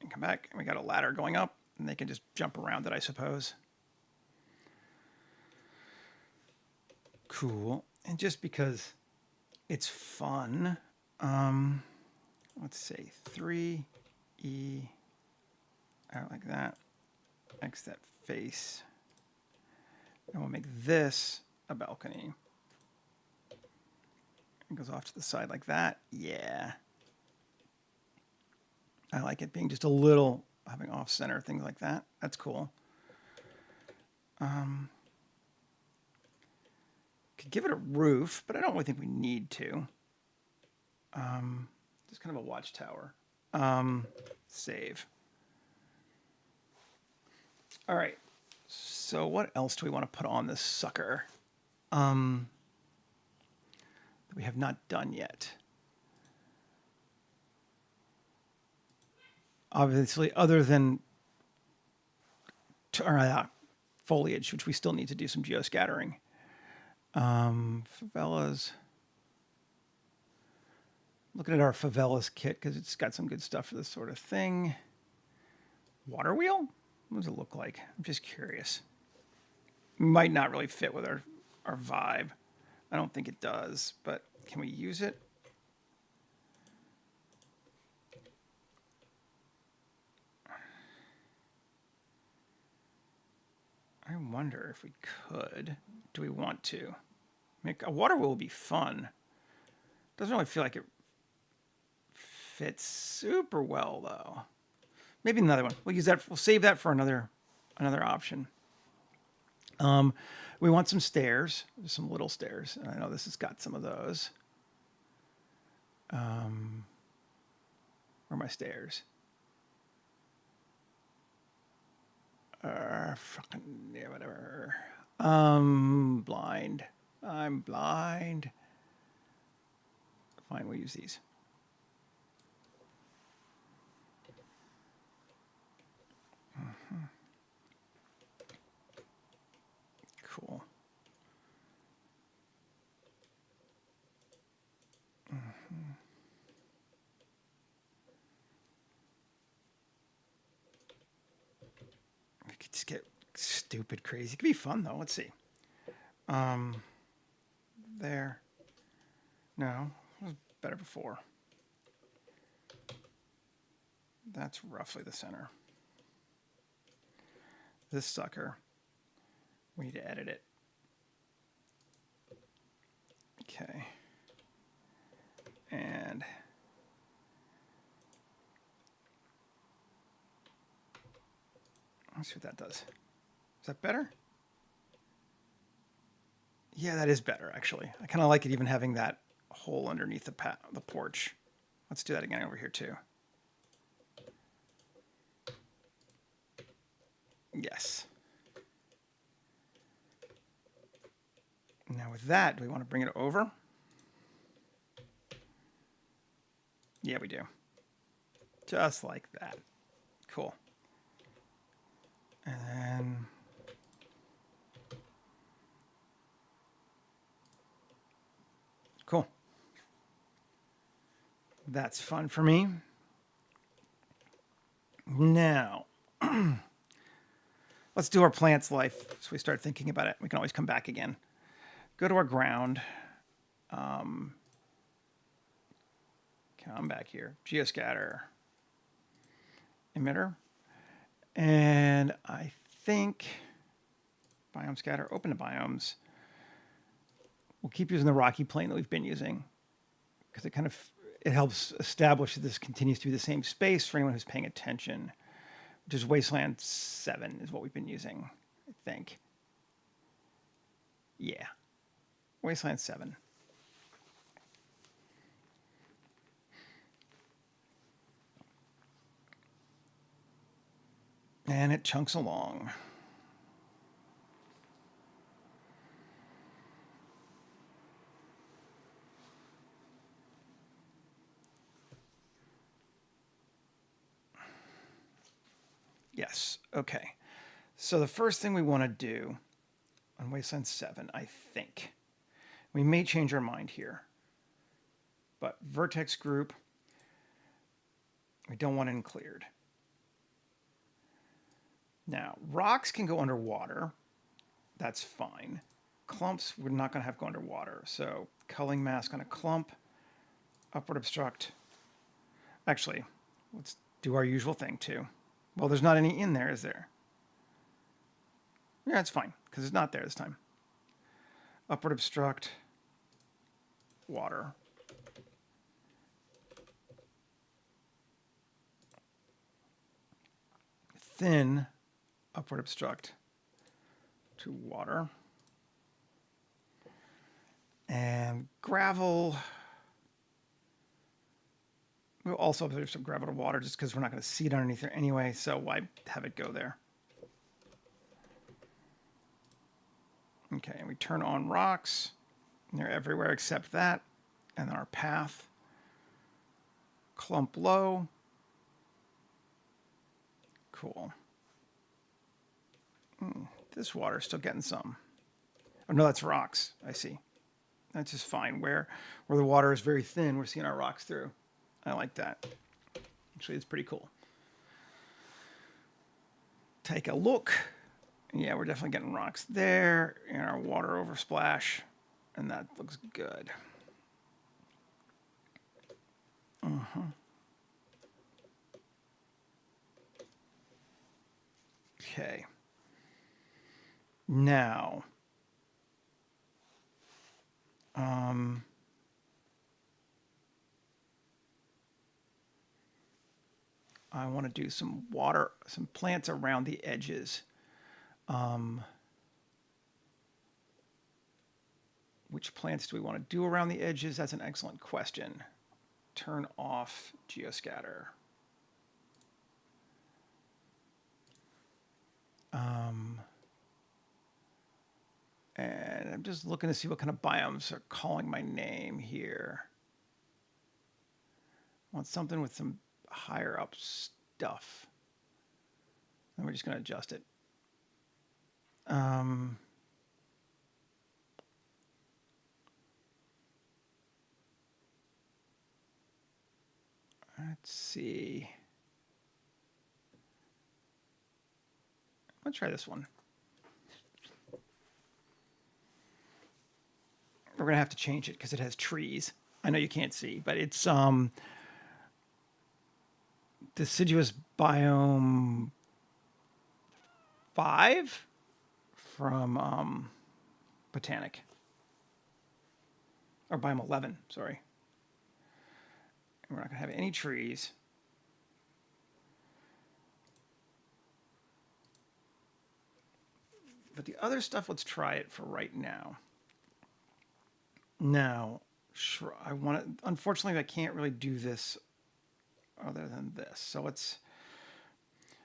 and come back. And we got a ladder going up, and they can just jump around it, I suppose. Cool. And just because it's fun, let's say 3 E out like that. X that face. And we'll make this a balcony. It goes off to the side like that. Yeah. I like it being just a little, having off center, things like that. That's cool. Could give it a roof, but I don't really think we need to. Just kind of a watchtower. Save. All right. So what else do we want to put on this sucker? That we have not done yet. Obviously, other than foliage, which we still need to do some geoscattering. Favelas. Looking at our favelas kit because it's got some good stuff for this sort of thing. Water wheel? What does it look like? I'm just curious. Might not really fit with our vibe. I don't think it does, but can we use it? I wonder if we could. Do we want to? Make a water wheel would be fun. Doesn't really feel like it fits super well though. Maybe another one. We'll use that. We'll save that for another option. We want some stairs, some little stairs. I know this has got some of those. Where are my stairs? Fucking yeah, whatever. Blind. I'm blind. Fine, we'll use these. Cool. We could just get stupid crazy. It could be fun though. Let's see. There. No, it was better before. That's roughly the center. This sucker, we need to edit it. Okay. And let's see what that does. Is that better? Yeah, that is better, actually. I kind of like it even having that hole underneath the porch. Let's do that again over here, too. Yes. Now with that, do we want to bring it over? Yeah, we do. Just like that. Cool. And then cool. That's fun for me. Now, let's do our plant's life. So we start thinking about it. We can always come back again. Go to our ground. Come back here. Geoscatter. Emitter. And I think biome scatter, open to biomes. We'll keep using the rocky plane that we've been using because it helps establish that this continues to be the same space for anyone who's paying attention, which is Wasteland 7 is what we've been using, I think. Yeah. Wasteland 7. And it chunks along. Yes. Okay. So the first thing we want to do on Wasteland 7, I think, we may change our mind here, but vertex group, we don't want it cleared. Now, rocks can go underwater. That's fine. Clumps, we're not going to have go underwater. So culling mask on a clump, upward obstruct. Actually, let's do our usual thing too. Well, there's not any in there, is there? Yeah, it's fine, because it's not there this time. Upward obstruct, water. Thin, upward obstruct, to water. And gravel, we'll also observe some gravel to water just because we're not going to see it underneath there anyway, so why have it go there? Okay, and we turn on rocks. And they're everywhere except that. And then our path. Clump low. Cool. This water's still getting some. Oh, no, that's rocks. I see. That's just fine. Where the water is very thin, we're seeing our rocks through. I like that. Actually, it's pretty cool. Take a look. Yeah, we're definitely getting rocks there in our water oversplash, and that looks good. Okay. Now, I want to do some plants around the edges. Which plants do we want to do around the edges? That's an excellent question. Turn off geoscatter. And I'm just looking to see what kind of biomes are calling my name here. I want something with some higher up stuff. And we're just going to adjust it. Let's see. Let's try this one. We're going to have to change it because it has trees. I know you can't see, but it's deciduous biome 5 from Botanic. Or biome 11, sorry. And we're not going to have any trees. But the other stuff, let's try it for right now. Now, I want to, unfortunately, I can't really do this other than this. So let's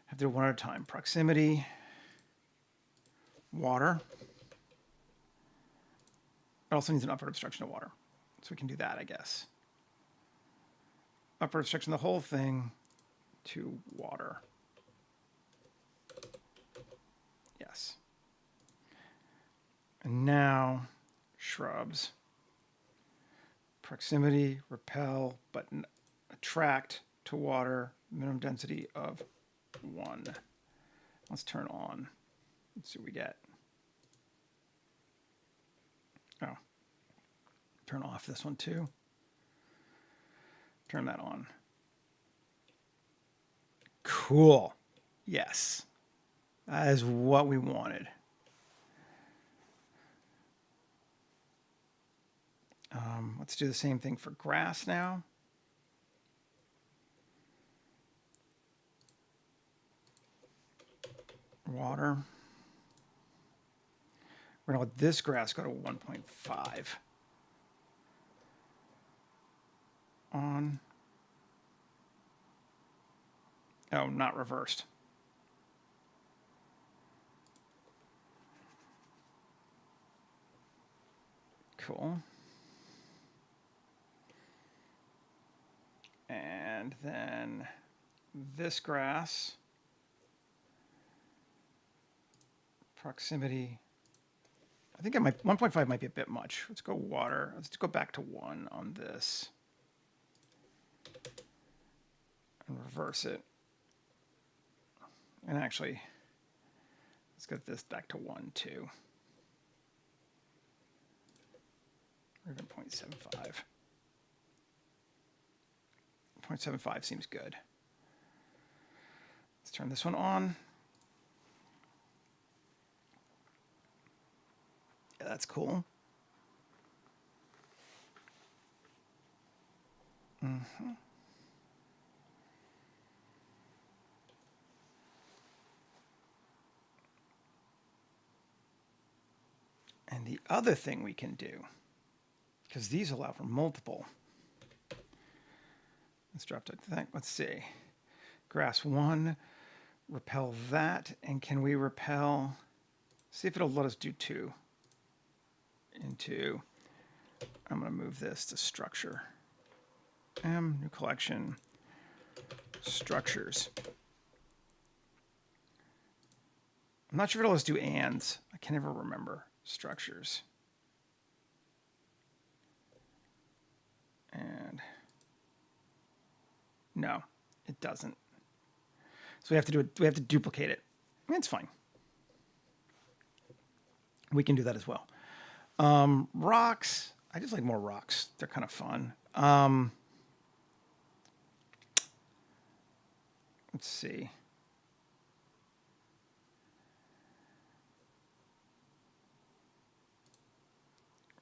have to do one at a time. Proximity, water. It also needs an upward obstruction of water. So we can do that, I guess. Upward obstruction, the whole thing to water. Yes. And now, shrubs. Proximity, repel, but attract to water, minimum density of 1. Let's turn on. Let's see what we get. Oh. Turn off this one too. Turn that on. Cool. Yes. That is what we wanted. Let's do the same thing for grass now. Water. We're going to let this grass go to 1.5. On. Oh, not reversed. Cool. And then this grass, proximity, I think 1.5 might be a bit much. Let's go water. Let's go back to 1 on this. And reverse it. And actually, let's get this back to 1 too. Or even 0.75. 0.75 seems good. Let's turn this one on. Yeah, that's cool. Mm-hmm. the other thing we can do, because these allow for multiple. Let's drop to that. Let's see. Grass 1, repel that. And can we repel? See if it'll let us do 2. Into, I'm going to move this to structure. New collection, structures. I'm not sure if it'll let us do ands. I can never remember. Structures. And no, it doesn't. So we have to do it. We have to duplicate it. I mean, it's fine. We can do that as well. Rocks. I just like more rocks. They're kind of fun. Let's see.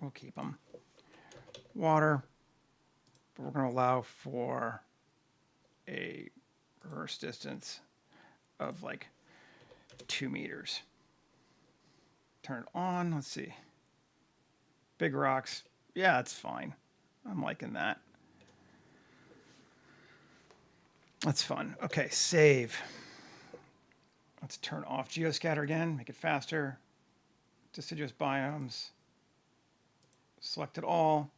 We'll keep them. Water. But we're going to allow for a reverse distance of like 2 meters. Turn it on. Let's see. Big rocks. Yeah, it's fine. I'm liking that. That's fun. Okay, save. Let's turn off geoscatter again. Make it faster. Deciduous biomes. Select it all.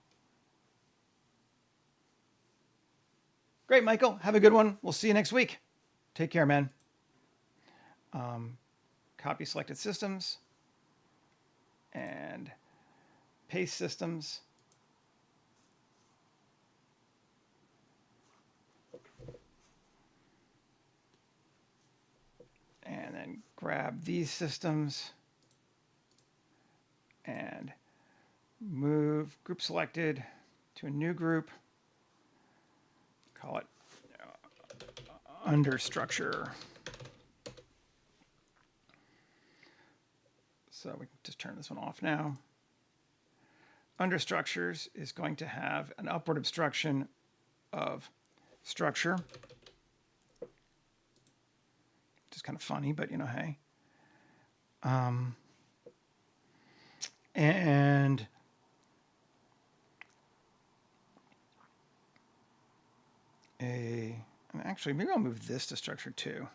Great, Michael. Have a good one. We'll see you next week. Take care, man. Copy selected systems. And paste systems. And then grab these systems and move group selected to a new group. Call it under structure. So we can just turn this one off now. Under structures is going to have an upward obstruction of structure. Which is kind of funny, but you know, hey. And actually, maybe I'll move this to structure too.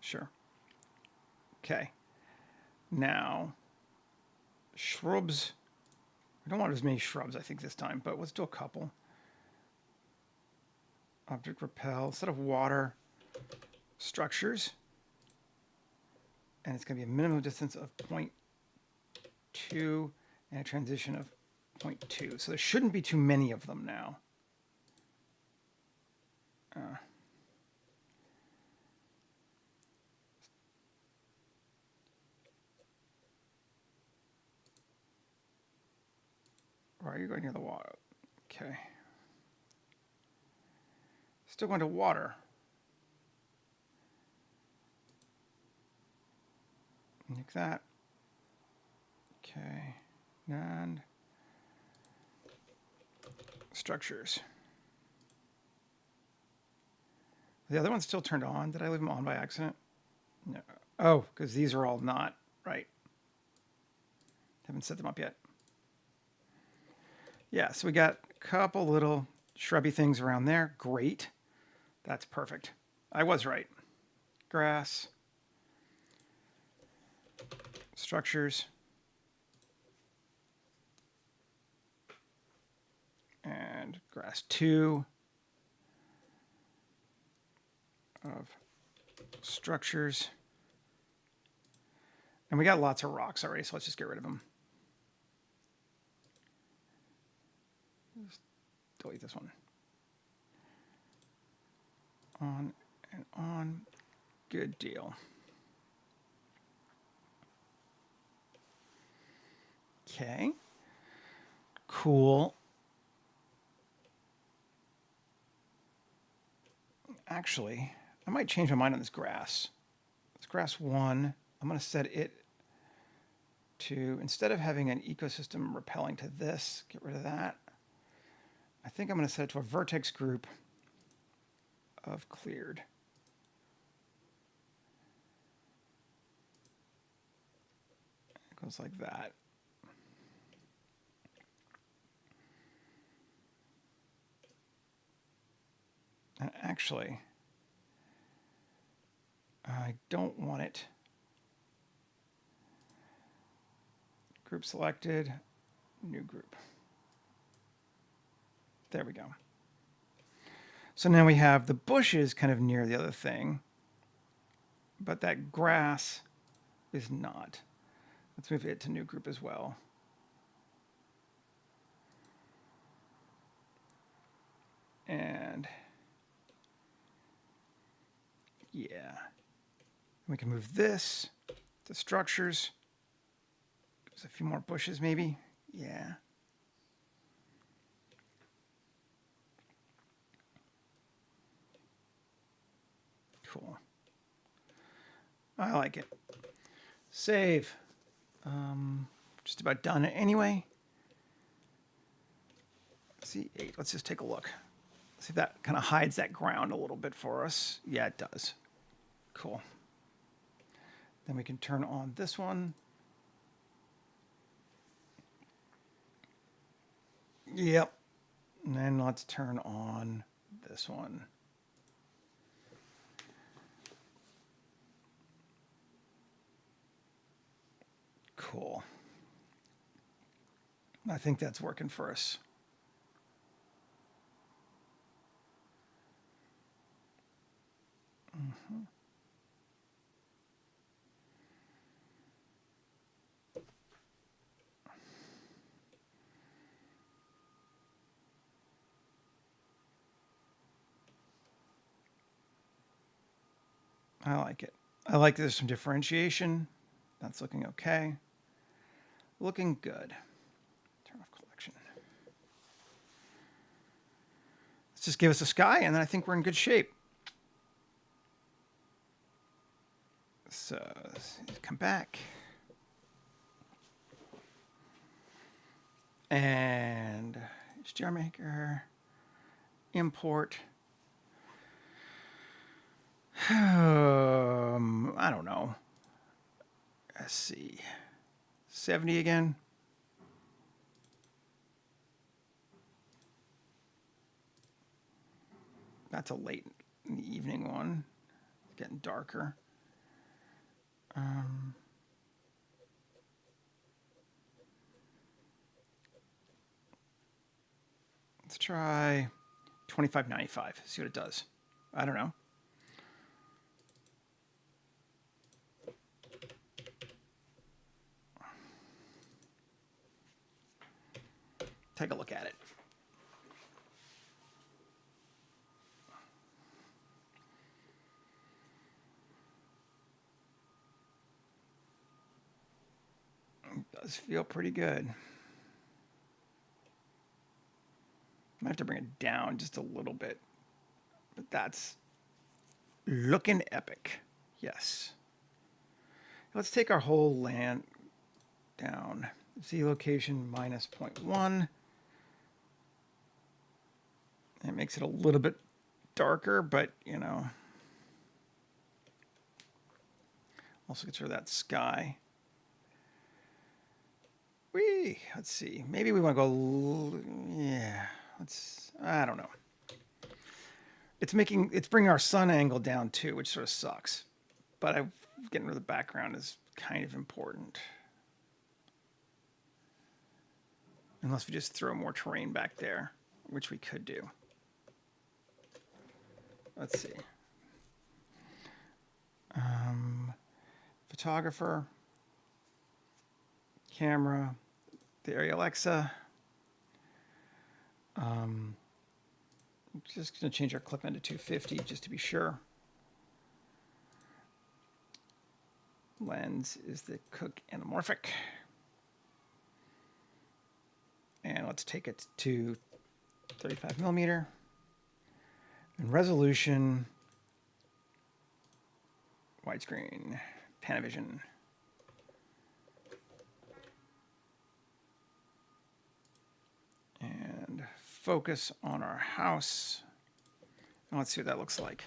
Sure. Okay. Now, shrubs. We don't want as many shrubs, I think, this time, but let's do a couple. Object repel, instead of water, structures. And it's going to be a minimum distance of 0.2 and a transition of 0.2. So there shouldn't be too many of them now. Or are you going near the water? Okay. Still going to water. Like that. Okay. And structures. The other one's still turned on. Did I leave them on by accident? No. Oh, because these are all not right. Haven't set them up yet. Yeah, so we got a couple little shrubby things around there. Great. That's perfect. I was right. Grass. Structures. And grass 2 of structures. And we got lots of rocks already, so let's just get rid of them. Just delete this one. On and on. Good deal. Okay. Cool. Actually, I might change my mind on this grass. It's grass 1. I'm going to set it to, instead of having an ecosystem repelling to this, get rid of that. I think I'm going to set it to a vertex group of cleared. Goes like that. Actually, I don't want it. Group selected, new group. There we go. So now we have the bushes kind of near the other thing, but that grass is not. Let's move it to new group as well. And yeah, we can move this to structures. There's a few more bushes maybe. Yeah. Cool. I like it. Save. Just about done anyway. C8. Let's just take a look. See if that kind of hides that ground a little bit for us. Yeah, it does. Cool. Then we can turn on this one. Yep. And then let's turn on this one. Cool. I think that's working for us. Mm-hmm. I like it. I like there's some differentiation. That's looking okay. Looking good. Turn off collection. Let's just give us a sky, and then I think we're in good shape. So come back. And HDR maker, import. I don't know. Let's see. 70 again. That's a late in the evening one. It's getting darker. Let's try 2595. See what it does. I don't know. Take a look at it. It does feel pretty good. I have to bring it down just a little bit, but that's looking epic. Yes. Let's take our whole land down. Z location minus 0.1. It makes it a little bit darker, but you know. Also gets rid of that sky. Let's see. Maybe we want to go. Yeah. I don't know. It's bringing our sun angle down too, which sort of sucks. But getting rid of the background is kind of important. Unless we just throw more terrain back there, which we could do. Let's see. Photographer, camera, the area Alexa. Just going to change our clip into 250 just to be sure. Lens is the Cook anamorphic. And let's take it to 35 millimeter. And resolution, widescreen, Panavision. And focus on our house. And let's see what that looks like.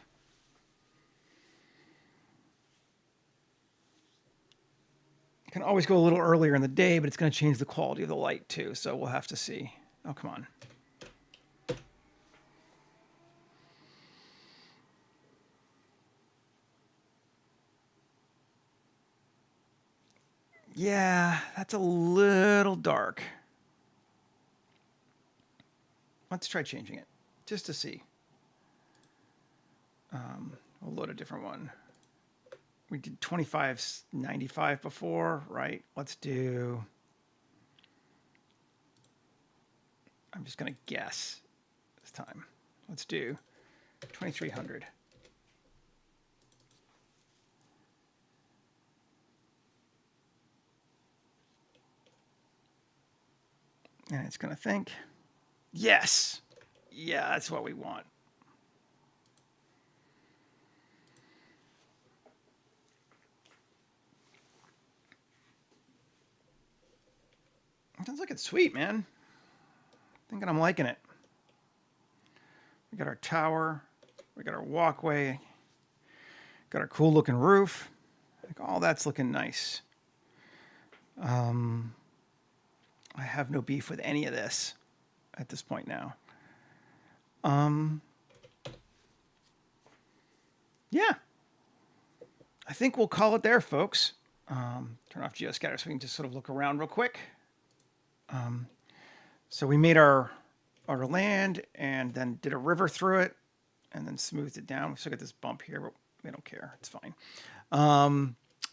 Can always go a little earlier in the day, but it's going to change the quality of the light too. So we'll have to see. Oh, come on. Yeah, that's a little dark. Let's try changing it just to see. We'll load a different one. We did 2595 before, right? Let's do, I'm just going to guess this time. Let's do 2300. And it's going to think, yes. Yeah, that's what we want. Sounds like it's sweet, man. Thinking I'm liking it. We got our tower. We got our walkway. Got our cool looking roof. Like all that's looking nice. I have no beef with any of this at this point now. Yeah. I think we'll call it there, folks. Turn off geoscatter so we can just sort of look around real quick. So we made our land and then did a river through it and then smoothed it down. We still got this bump here, but we don't care. It's fine.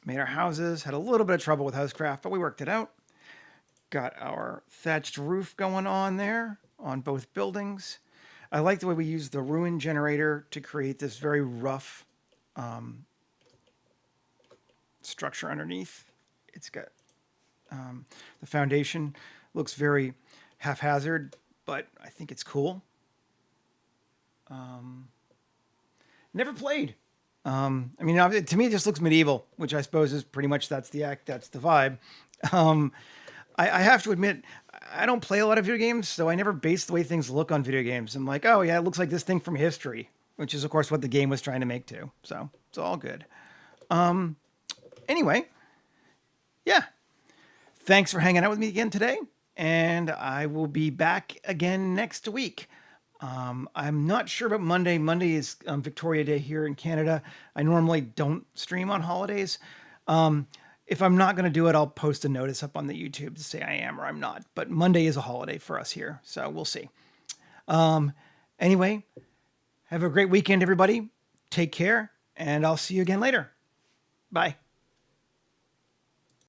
Made our houses, had a little bit of trouble with housecraft, but we worked it out. Got our thatched roof going on there on both buildings. I like the way we used the ruin generator to create this very rough structure underneath. It's got the foundation looks very haphazard, but I think it's cool. Never played. I mean, to me, it just looks medieval, which I suppose is pretty much that's the vibe. I have to admit, I don't play a lot of video games, so I never base the way things look on video games. I'm like, oh yeah, it looks like this thing from history, which is of course what the game was trying to make too. So it's all good. Anyway, yeah. Thanks for hanging out with me again today, and I will be back again next week. I'm not sure about Monday. Monday is Victoria Day here in Canada. I normally don't stream on holidays. If I'm not going to do it, I'll post a notice up on the YouTube to say I am or I'm not. But Monday is a holiday for us here, so we'll see. Anyway, have a great weekend, everybody. Take care, and I'll see you again later. Bye.